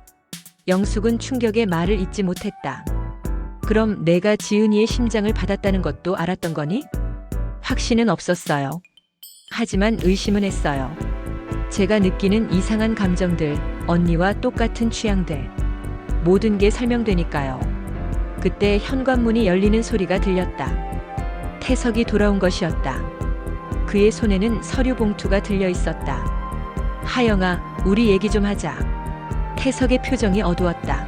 영숙은 충격에 말을 잇지 못했다. 그럼 내가 지은이의 심장을 받았다는 것도 알았던 거니? 확신은 없었어요. 하지만 의심은 했어요. 제가 느끼는 이상한 감정들, 언니와 똑같은 취향들, 모든 게 설명되니까요. 그때 현관문이 열리는 소리가 들렸다. 태석이 돌아온 것이었다. 그의 손에는 서류 봉투가 들려 있었다. 하영아, 우리 얘기 좀 하자. 태석의 표정이 어두웠다.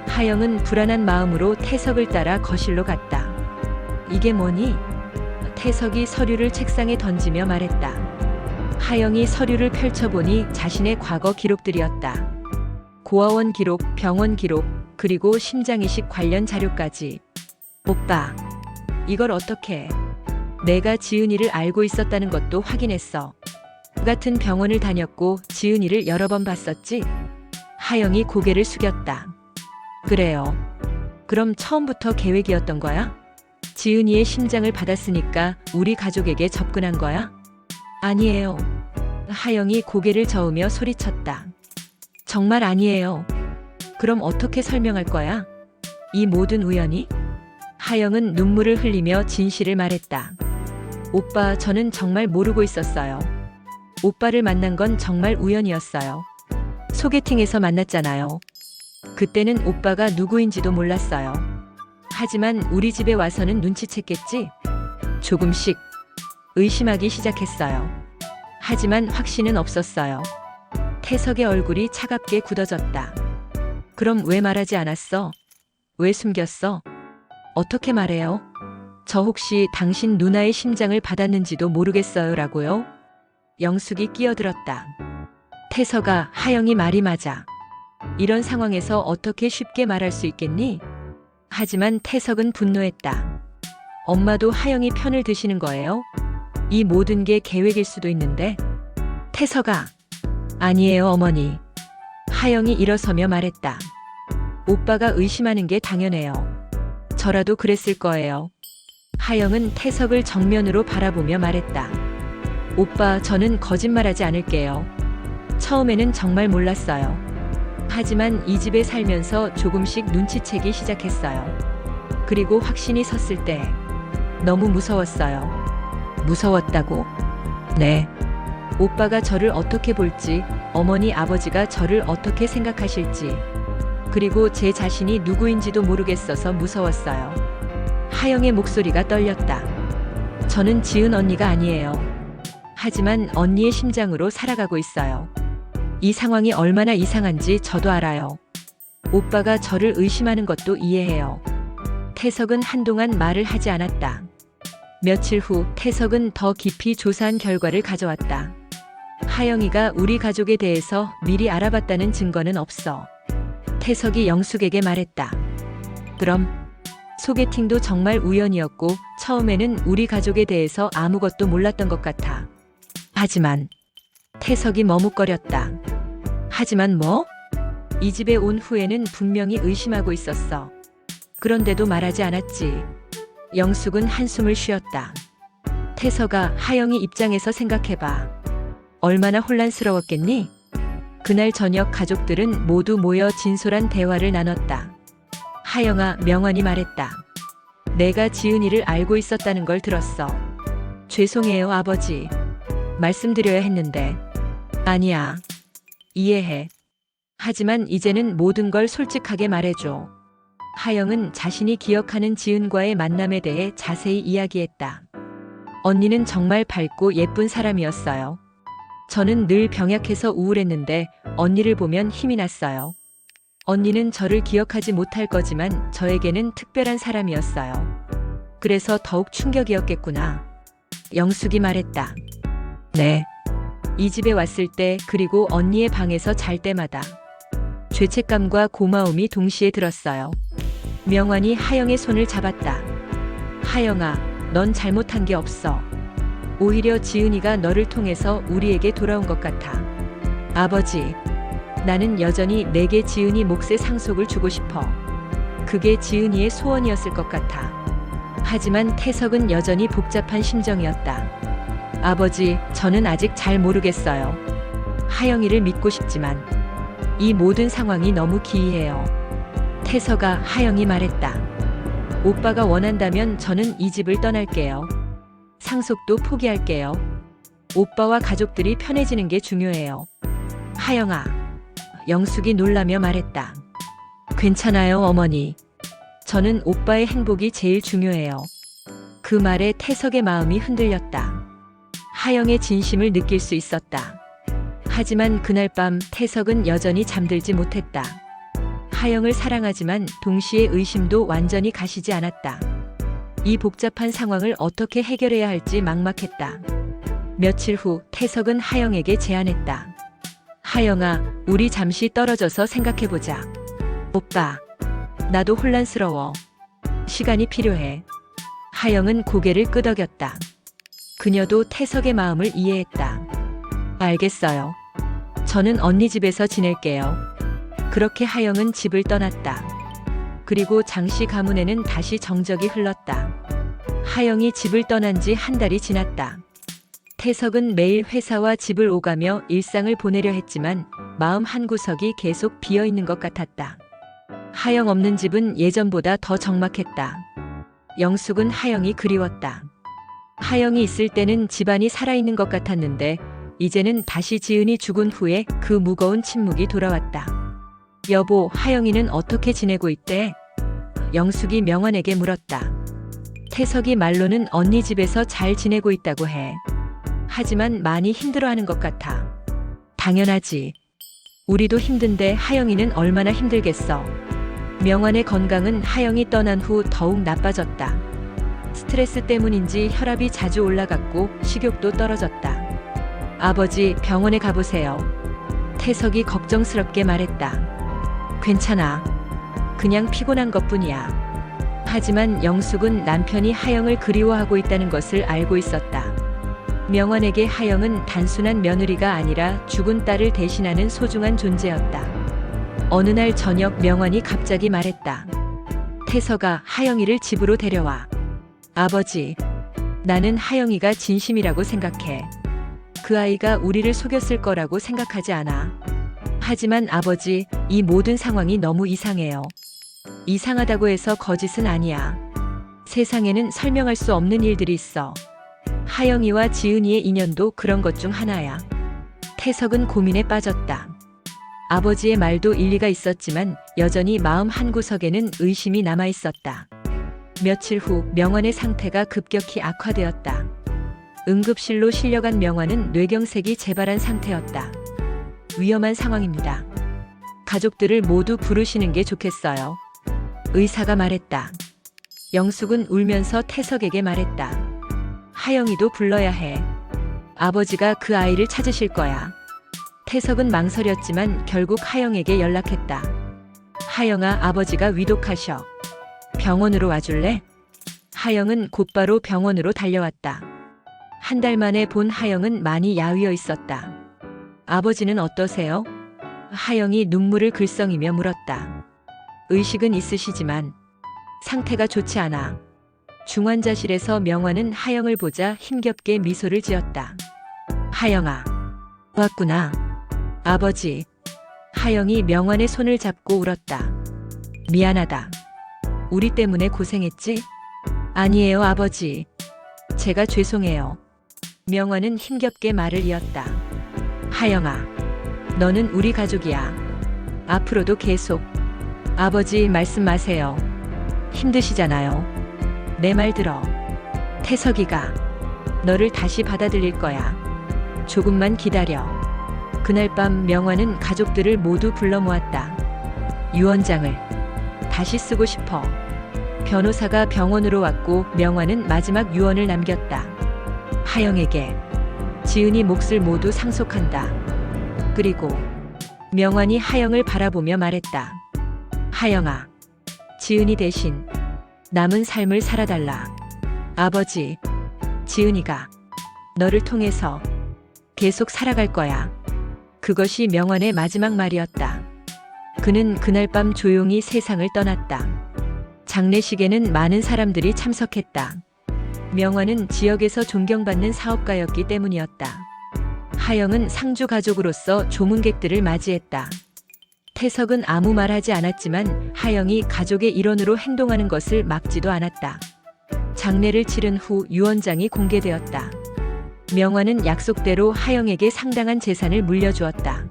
하영은 불안한 마음으로 태석을 따라 거실로 갔다. 이게 뭐니? 태석이 서류를 책상에 던지며 말했다. 하영이 서류를 펼쳐보니 자신의 과거 기록들이었다. 고아원 기록, 병원 기록, 그리고 심장이식 관련 자료까지. 오빠, 이걸 어떻게? 내가 지은이를 알고 있었다는 것도 확인했어. 그 같은 병원을 다녔고 지은이를 여러 번 봤었지? 하영이 고개를 숙였다. 그래요. 그럼 처음부터 계획이었던 거야? 지은이의 심장을 받았으니까 우리 가족에게 접근한 거야? 아니에요. 하영이 고개를 저으며 소리쳤다. 정말 아니에요. 그럼 어떻게 설명할 거야? 이 모든 우연이? 하영은 눈물을 흘리며 진실을 말했다. 오빠, 저는 정말 모르고 있었어요. 오빠를 만난 건 정말 우연이었어요. 소개팅에서 만났잖아요. 그때는 오빠가 누구인지도 몰랐어요. 하지만 우리 집에 와서는 눈치챘겠지? 조금씩 의심하기 시작했어요. 하지만 확신은 없었어요. 태석의 얼굴이 차갑게 굳어졌다. 그럼 왜 말하지 않았어? 왜 숨겼어? 어떻게 말해요? 저 혹시 당신 누나의 심장을 받았는지도 모르겠어요 라고요? 영숙이 끼어들었다. 태석아, 하영이 말이 맞아. 이런 상황에서 어떻게 쉽게 말할 수 있겠니? 하지만 태석은 분노했다. 엄마도 하영이 편을 드시는 거예요? 이 모든 게 계획일 수도 있는데. 태석아. 아니에요, 어머니. 하영이 일어서며 말했다. 오빠가 의심하는 게 당연해요. 저라도 그랬을 거예요. 하영은 태석을 정면으로 바라보며 말했다. 오빠, 저는 거짓말하지 않을게요. 처음에는 정말 몰랐어요. 하지만 이 집에 살면서 조금씩 눈치채기 시작했어요. 그리고 확신이 섰을 때 너무 무서웠어요. 무서웠다고? 네. 오빠가 저를 어떻게 볼지, 어머니 아버지가 저를 어떻게 생각하실지, 그리고 제 자신이 누구인지도 모르겠어서 무서웠어요. 하영의 목소리가 떨렸다. 저는 지은 언니가 아니에요. 하지만 언니의 심장으로 살아가고 있어요. 이 상황이 얼마나 이상한지 저도 알아요. 오빠가 저를 의심하는 것도 이해해요. 태석은 한동안 말을 하지 않았다. 며칠 후 태석은 더 깊이 조사한 결과를 가져왔다. 하영이가 우리 가족에 대해서 미리 알아봤다는 증거는 없어. 태석이 영숙에게 말했다. 그럼 소개팅도 정말 우연이었고 처음에는 우리 가족에 대해서 아무것도 몰랐던 것 같아. 하지만 태석이 머뭇거렸다. 하지만 뭐? 이 집에 온 후에는 분명히 의심하고 있었어. 그런데도 말하지 않았지. 영숙은 한숨을 쉬었다. 태석아, 하영이 입장에서 생각해봐. 얼마나 혼란스러웠겠니? 그날 저녁 가족들은 모두 모여 진솔한 대화를 나눴다. 하영아, 명환이 말했다. 내가 지은이를 알고 있었다는 걸 들었어. 죄송해요, 아버지. 말씀드려야 했는데. 아니야. 이해해. 하지만 이제는 모든 걸 솔직하게 말해줘. 하영은 자신이 기억하는 지은과의 만남에 대해 자세히 이야기했다. 언니는 정말 밝고 예쁜 사람이었어요. 저는 늘 병약해서 우울했는데 언니를 보면 힘이 났어요. 언니는 저를 기억하지 못할 거지만 저에게는 특별한 사람이었어요. 그래서 더욱 충격이었겠구나. 영숙이 말했다. 네. 이 집에 왔을 때 그리고 언니의 방에서 잘 때마다 죄책감과 고마움이 동시에 들었어요. 명환이 하영의 손을 잡았다. 하영아, 넌 잘못한 게 없어. 오히려 지은이가 너를 통해서 우리에게 돌아온 것 같아. 아버지, 나는 여전히 내게 지은이 몫의 상속을 주고 싶어. 그게 지은이의 소원이었을 것 같아. 하지만 태석은 여전히 복잡한 심정이었다. 아버지, 저는 아직 잘 모르겠어요. 하영이를 믿고 싶지만 이 모든 상황이 너무 기이해요. 태석아, 하영이 말했다. 오빠가 원한다면 저는 이 집을 떠날게요. 상속도 포기할게요. 오빠와 가족들이 편해지는 게 중요해요. 하영아. 영숙이 놀라며 말했다. 괜찮아요, 어머니. 저는 오빠의 행복이 제일 중요해요. 그 말에 태석의 마음이 흔들렸다. 하영의 진심을 느낄 수 있었다. 하지만 그날 밤 태석은 여전히 잠들지 못했다. 하영을 사랑하지만 동시에 의심도 완전히 가시지 않았다. 이 복잡한 상황을 어떻게 해결해야 할지 막막했다. 며칠 후 태석은 하영에게 제안했다. 하영아, 우리 잠시 떨어져서 생각해보자. 오빠, 나도 혼란스러워. 시간이 필요해. 하영은 고개를 끄덕였다. 그녀도 태석의 마음을 이해했다. 알겠어요. 저는 언니 집에서 지낼게요. 그렇게 하영은 집을 떠났다. 그리고 장씨 가문에는 다시 정적이 흘렀다. 하영이 집을 떠난 지 한 달이 지났다. 태석은 매일 회사와 집을 오가며 일상을 보내려 했지만 마음 한구석이 계속 비어있는 것 같았다. 하영 없는 집은 예전보다 더 적막했다. 영숙은 하영이 그리웠다. 하영이 있을 때는 집안이 살아있는 것 같았는데 이제는 다시 지은이 죽은 후에 그 무거운 침묵이 돌아왔다. 여보, 하영이는 어떻게 지내고 있대? 영숙이 명환에게 물었다. 태석이 말로는 언니 집에서 잘 지내고 있다고 해. 하지만 많이 힘들어하는 것 같아. 당연하지. 우리도 힘든데 하영이는 얼마나 힘들겠어. 명환의 건강은 하영이 떠난 후 더욱 나빠졌다. 스트레스 때문인지 혈압이 자주 올라갔고 식욕도 떨어졌다. 아버지, 병원에 가보세요. 태석이 걱정스럽게 말했다. 괜찮아. 그냥 피곤한 것뿐이야. 하지만 영숙은 남편이 하영을 그리워하고 있다는 것을 알고 있었다. 명환에게 하영은 단순한 며느리가 아니라 죽은 딸을 대신하는 소중한 존재였다. 어느 날 저녁 명환이 갑자기 말했다. 태석아, 하영이를 집으로 데려와. 아버지, 나는 하영이가 진심이라고 생각해. 그 아이가 우리를 속였을 거라고 생각하지 않아. 하지만 아버지, 이 모든 상황이 너무 이상해요. 이상하다고 해서 거짓은 아니야. 세상에는 설명할 수 없는 일들이 있어. 하영이와 지은이의 인연도 그런 것 중 하나야. 태석은 고민에 빠졌다. 아버지의 말도 일리가 있었지만 여전히 마음 한구석에는 의심이 남아 있었다. 며칠 후 명환의 상태가 급격히 악화되었다. 응급실로 실려간 명환은 뇌경색이 재발한 상태였다. 위험한 상황입니다. 가족들을 모두 부르시는 게 좋겠어요. 의사가 말했다. 영숙은 울면서 태석에게 말했다. 하영이도 불러야 해. 아버지가 그 아이를 찾으실 거야. 태석은 망설였지만 결국 하영에게 연락했다. 하영아, 아버지가 위독하셔. 병원으로 와줄래? 하영은 곧바로 병원으로 달려왔다. 한 달 만에 본 하영은 많이 야위어 있었다. 아버지는 어떠세요? 하영이 눈물을 글썽이며 물었다. 의식은 있으시지만 상태가 좋지 않아. 중환자실에서 명환은 하영을 보자 힘겹게 미소를 지었다. 하영아, 왔구나. 아버지. 하영이 명환의 손을 잡고 울었다. 미안하다. 우리 때문에 고생했지? 아니에요, 아버지. 제가 죄송해요. 명환은 힘겹게 말을 이었다. 하영아, 너는 우리 가족이야. 앞으로도 계속. 아버지, 말씀 마세요. 힘드시잖아요. 내 말 들어. 태석이가 너를 다시 받아들일 거야. 조금만 기다려. 그날 밤 명환은 가족들을 모두 불러 모았다. 유언장을 다시 쓰고 싶어. 변호사가 병원으로 왔고 명환은 마지막 유언을 남겼다. 하영에게 지은이 몫을 모두 상속한다. 그리고 명환이 하영을 바라보며 말했다. 하영아, 지은이 대신 남은 삶을 살아달라. 아버지, 지은이가 너를 통해서 계속 살아갈 거야. 그것이 명환의 마지막 말이었다. 그는 그날 밤 조용히 세상을 떠났다. 장례식에는 많은 사람들이 참석했다. 명환은 지역에서 존경받는 사업가였기 때문이었다. 하영은 상주 가족으로서 조문객들을 맞이했다. 태석은 아무 말하지 않았지만 하영이 가족의 일원으로 행동하는 것을 막지도 않았다. 장례를 치른 후 유언장이 공개되었다. 명환은 약속대로 하영에게 상당한 재산을 물려주었다.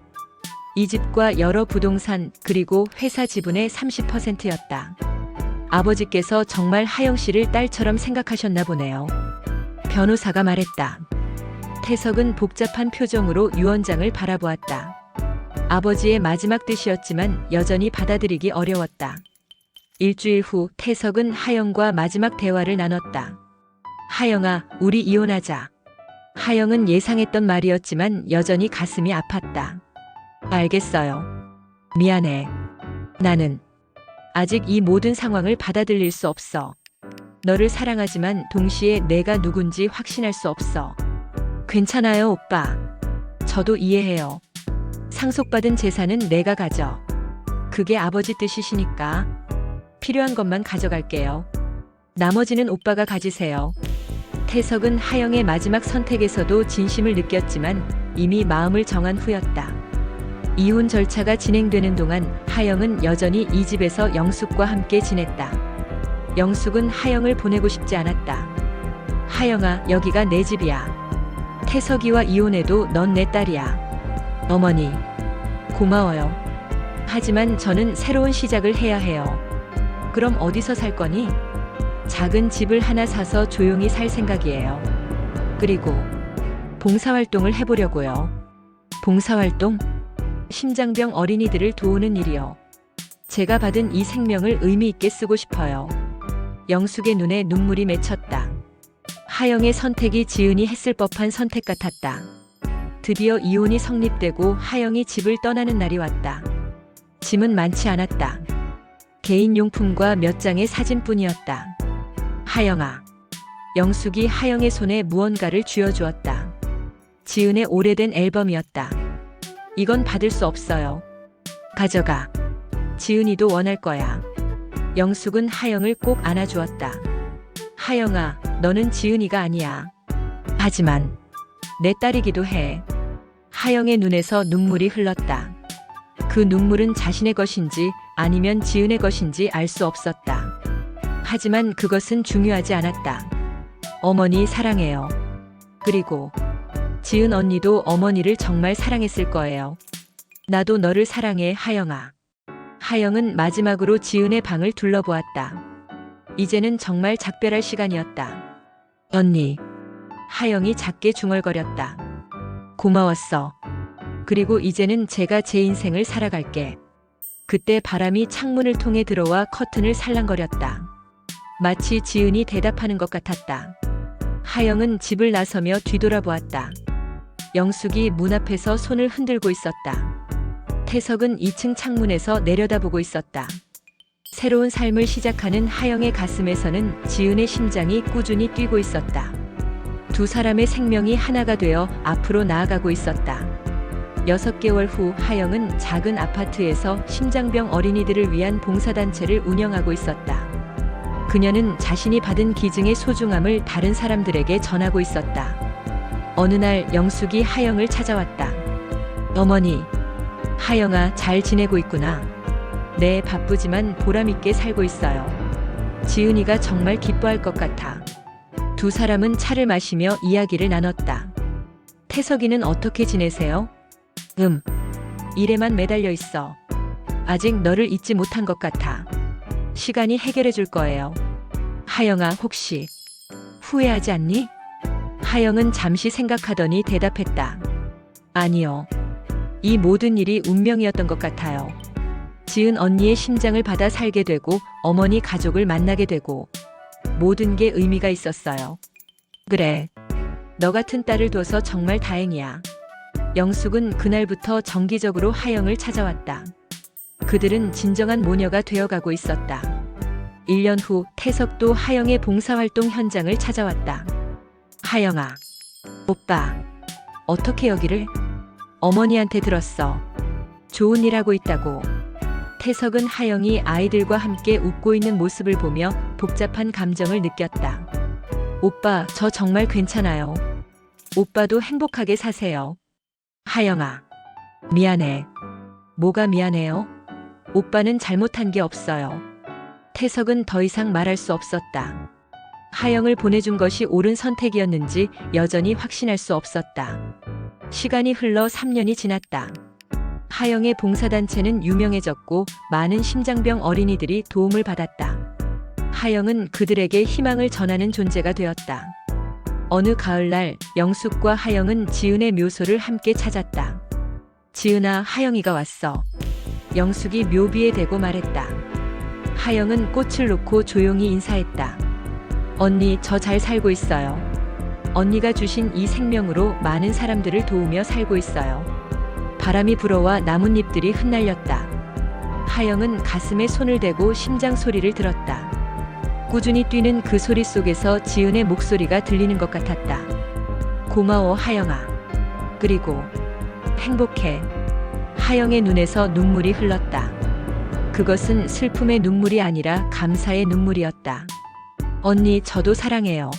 이 집과 여러 부동산 그리고 회사 지분의 30%였다. 아버지께서 정말 하영 씨를 딸처럼 생각하셨나 보네요. 변호사가 말했다. 태석은 복잡한 표정으로 유언장을 바라보았다. 아버지의 마지막 뜻이었지만 여전히 받아들이기 어려웠다. 일주일 후 태석은 하영과 마지막 대화를 나눴다. 하영아, 우리 이혼하자. 하영은 예상했던 말이었지만 여전히 가슴이 아팠다. 알겠어요. 미안해. 나는 아직 이 모든 상황을 받아들일 수 없어. 너를 사랑하지만 동시에 내가 누군지 확신할 수 없어. 괜찮아요, 오빠. 저도 이해해요. 상속받은 재산은 내가 가져. 그게 아버지 뜻이시니까. 필요한 것만 가져갈게요. 나머지는 오빠가 가지세요. 태석은 하영의 마지막 선택에서도 진심을 느꼈지만 이미 마음을 정한 후였다. 이혼 절차가 진행되는 동안 하영은 여전히 이 집에서 영숙과 함께 지냈다. 영숙은 하영을 보내고 싶지 않았다. 하영아, 여기가 내 집이야. 태석이와 이혼해도 넌 내 딸이야. 어머니, 고마워요. 하지만 저는 새로운 시작을 해야 해요. 그럼 어디서 살 거니? 작은 집을 하나 사서 조용히 살 생각이에요. 그리고 봉사활동을 해보려고요. 봉사활동? 심장병 어린이들을 도우는 일이요. 제가 받은 이 생명을 의미 있게 쓰고 싶어요. 영숙의 눈에 눈물이 맺혔다. 하영의 선택이 지은이 했을 법한 선택 같았다. 드디어 이혼이 성립되고 하영이 집을 떠나는 날이 왔다. 짐은 많지 않았다. 개인 용품과 몇 장의 사진뿐이었다. 하영아. 영숙이 하영의 손에 무언가를 쥐어주었다. 지은의 오래된 앨범이었다. 이건 받을 수 없어요. 가져가. 지은이도 원할 거야. 영숙은 하영을 꼭 안아주었다. 하영아, 너는 지은이가 아니야. 하지만 내 딸이기도 해. 하영의 눈에서 눈물이 흘렀다. 그 눈물은 자신의 것인지 아니면 지은의 것인지 알 수 없었다. 하지만 그것은 중요하지 않았다. 어머니 사랑해요. 그리고 지은 언니도 어머니를 정말 사랑했을 거예요. 나도 너를 사랑해, 하영아. 하영은 마지막으로 지은의 방을 둘러보았다. 이제는 정말 작별할 시간이었다. 언니. 하영이 작게 중얼거렸다. 고마웠어. 그리고 이제는 제가 제 인생을 살아갈게. 그때 바람이 창문을 통해 들어와 커튼을 살랑거렸다. 마치 지은이 대답하는 것 같았다. 하영은 집을 나서며 뒤돌아보았다. 영숙이 문 앞에서 손을 흔들고 있었다. 태석은 2층 창문에서 내려다보고 있었다. 새로운 삶을 시작하는 하영의 가슴에서는 지은의 심장이 꾸준히 뛰고 있었다. 두 사람의 생명이 하나가 되어 앞으로 나아가고 있었다. 6개월 후 하영은 작은 아파트에서 심장병 어린이들을 위한 봉사단체를 운영하고 있었다. 그녀는 자신이 받은 기증의 소중함을 다른 사람들에게 전하고 있었다. 어느 날 영숙이 하영을 찾아왔다. 어머니, 하영아 잘 지내고 있구나. 네, 바쁘지만 보람있게 살고 있어요. 지은이가 정말 기뻐할 것 같아. 두 사람은 차를 마시며 이야기를 나눴다. 태석이는 어떻게 지내세요? 일에만 매달려 있어. 아직 너를 잊지 못한 것 같아. 시간이 해결해 줄 거예요. 하영아, 혹시 후회하지 않니? 하영은 잠시 생각하더니 대답했다. 아니요. 이 모든 일이 운명이었던 것 같아요. 지은 언니의 심장을 받아 살게 되고 어머니 가족을 만나게 되고 모든 게 의미가 있었어요. 그래. 너 같은 딸을 둬서 정말 다행이야. 영숙은 그날부터 정기적으로 하영을 찾아왔다. 그들은 진정한 모녀가 되어가고 있었다. 1년 후 태석도 하영의 봉사활동 현장을 찾아왔다. 하영아. 오빠. 어떻게 여기를? 어머니한테 들었어. 좋은 일 하고 있다고. 태석은 하영이 아이들과 함께 웃고 있는 모습을 보며 복잡한 감정을 느꼈다. 오빠, 저 정말 괜찮아요. 오빠도 행복하게 사세요. 하영아. 미안해. 뭐가 미안해요? 오빠는 잘못한 게 없어요. 태석은 더 이상 말할 수 없었다. 하영을 보내준 것이 옳은 선택이었는지 여전히 확신할 수 없었다. 시간이 흘러 3년이 지났다. 하영의 봉사단체는 유명해졌고 많은 심장병 어린이들이 도움을 받았다. 하영은 그들에게 희망을 전하는 존재가 되었다. 어느 가을날 영숙과 하영은 지은의 묘소를 함께 찾았다. 지은아, 하영이가 왔어. 영숙이 묘비에 대고 말했다. 하영은 꽃을 놓고 조용히 인사했다. 언니, 저 잘 살고 있어요. 언니가 주신 이 생명으로 많은 사람들을 도우며 살고 있어요. 바람이 불어와 나뭇잎들이 흩날렸다. 하영은 가슴에 손을 대고 심장 소리를 들었다. 꾸준히 뛰는 그 소리 속에서 지은의 목소리가 들리는 것 같았다. 고마워, 하영아. 그리고 행복해. 하영의 눈에서 눈물이 흘렀다. 그것은 슬픔의 눈물이 아니라 감사의 눈물이었다. 언니, 저도 사랑해요.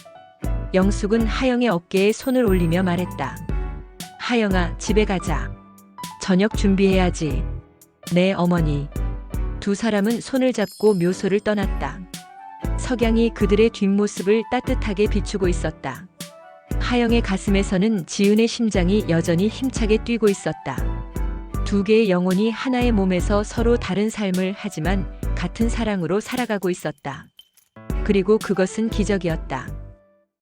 영숙은 하영의 어깨에 손을 올리며 말했다. 하영아, 집에 가자. 저녁 준비해야지. 네, 어머니. 두 사람은 손을 잡고 묘소를 떠났다. 석양이 그들의 뒷모습을 따뜻하게 비추고 있었다. 하영의 가슴에서는 지은의 심장이 여전히 힘차게 뛰고 있었다. 두 개의 영혼이 하나의 몸에서 서로 다른 삶을 하지만 같은 사랑으로 살아가고 있었다. 그리고 그것은 기적이었다.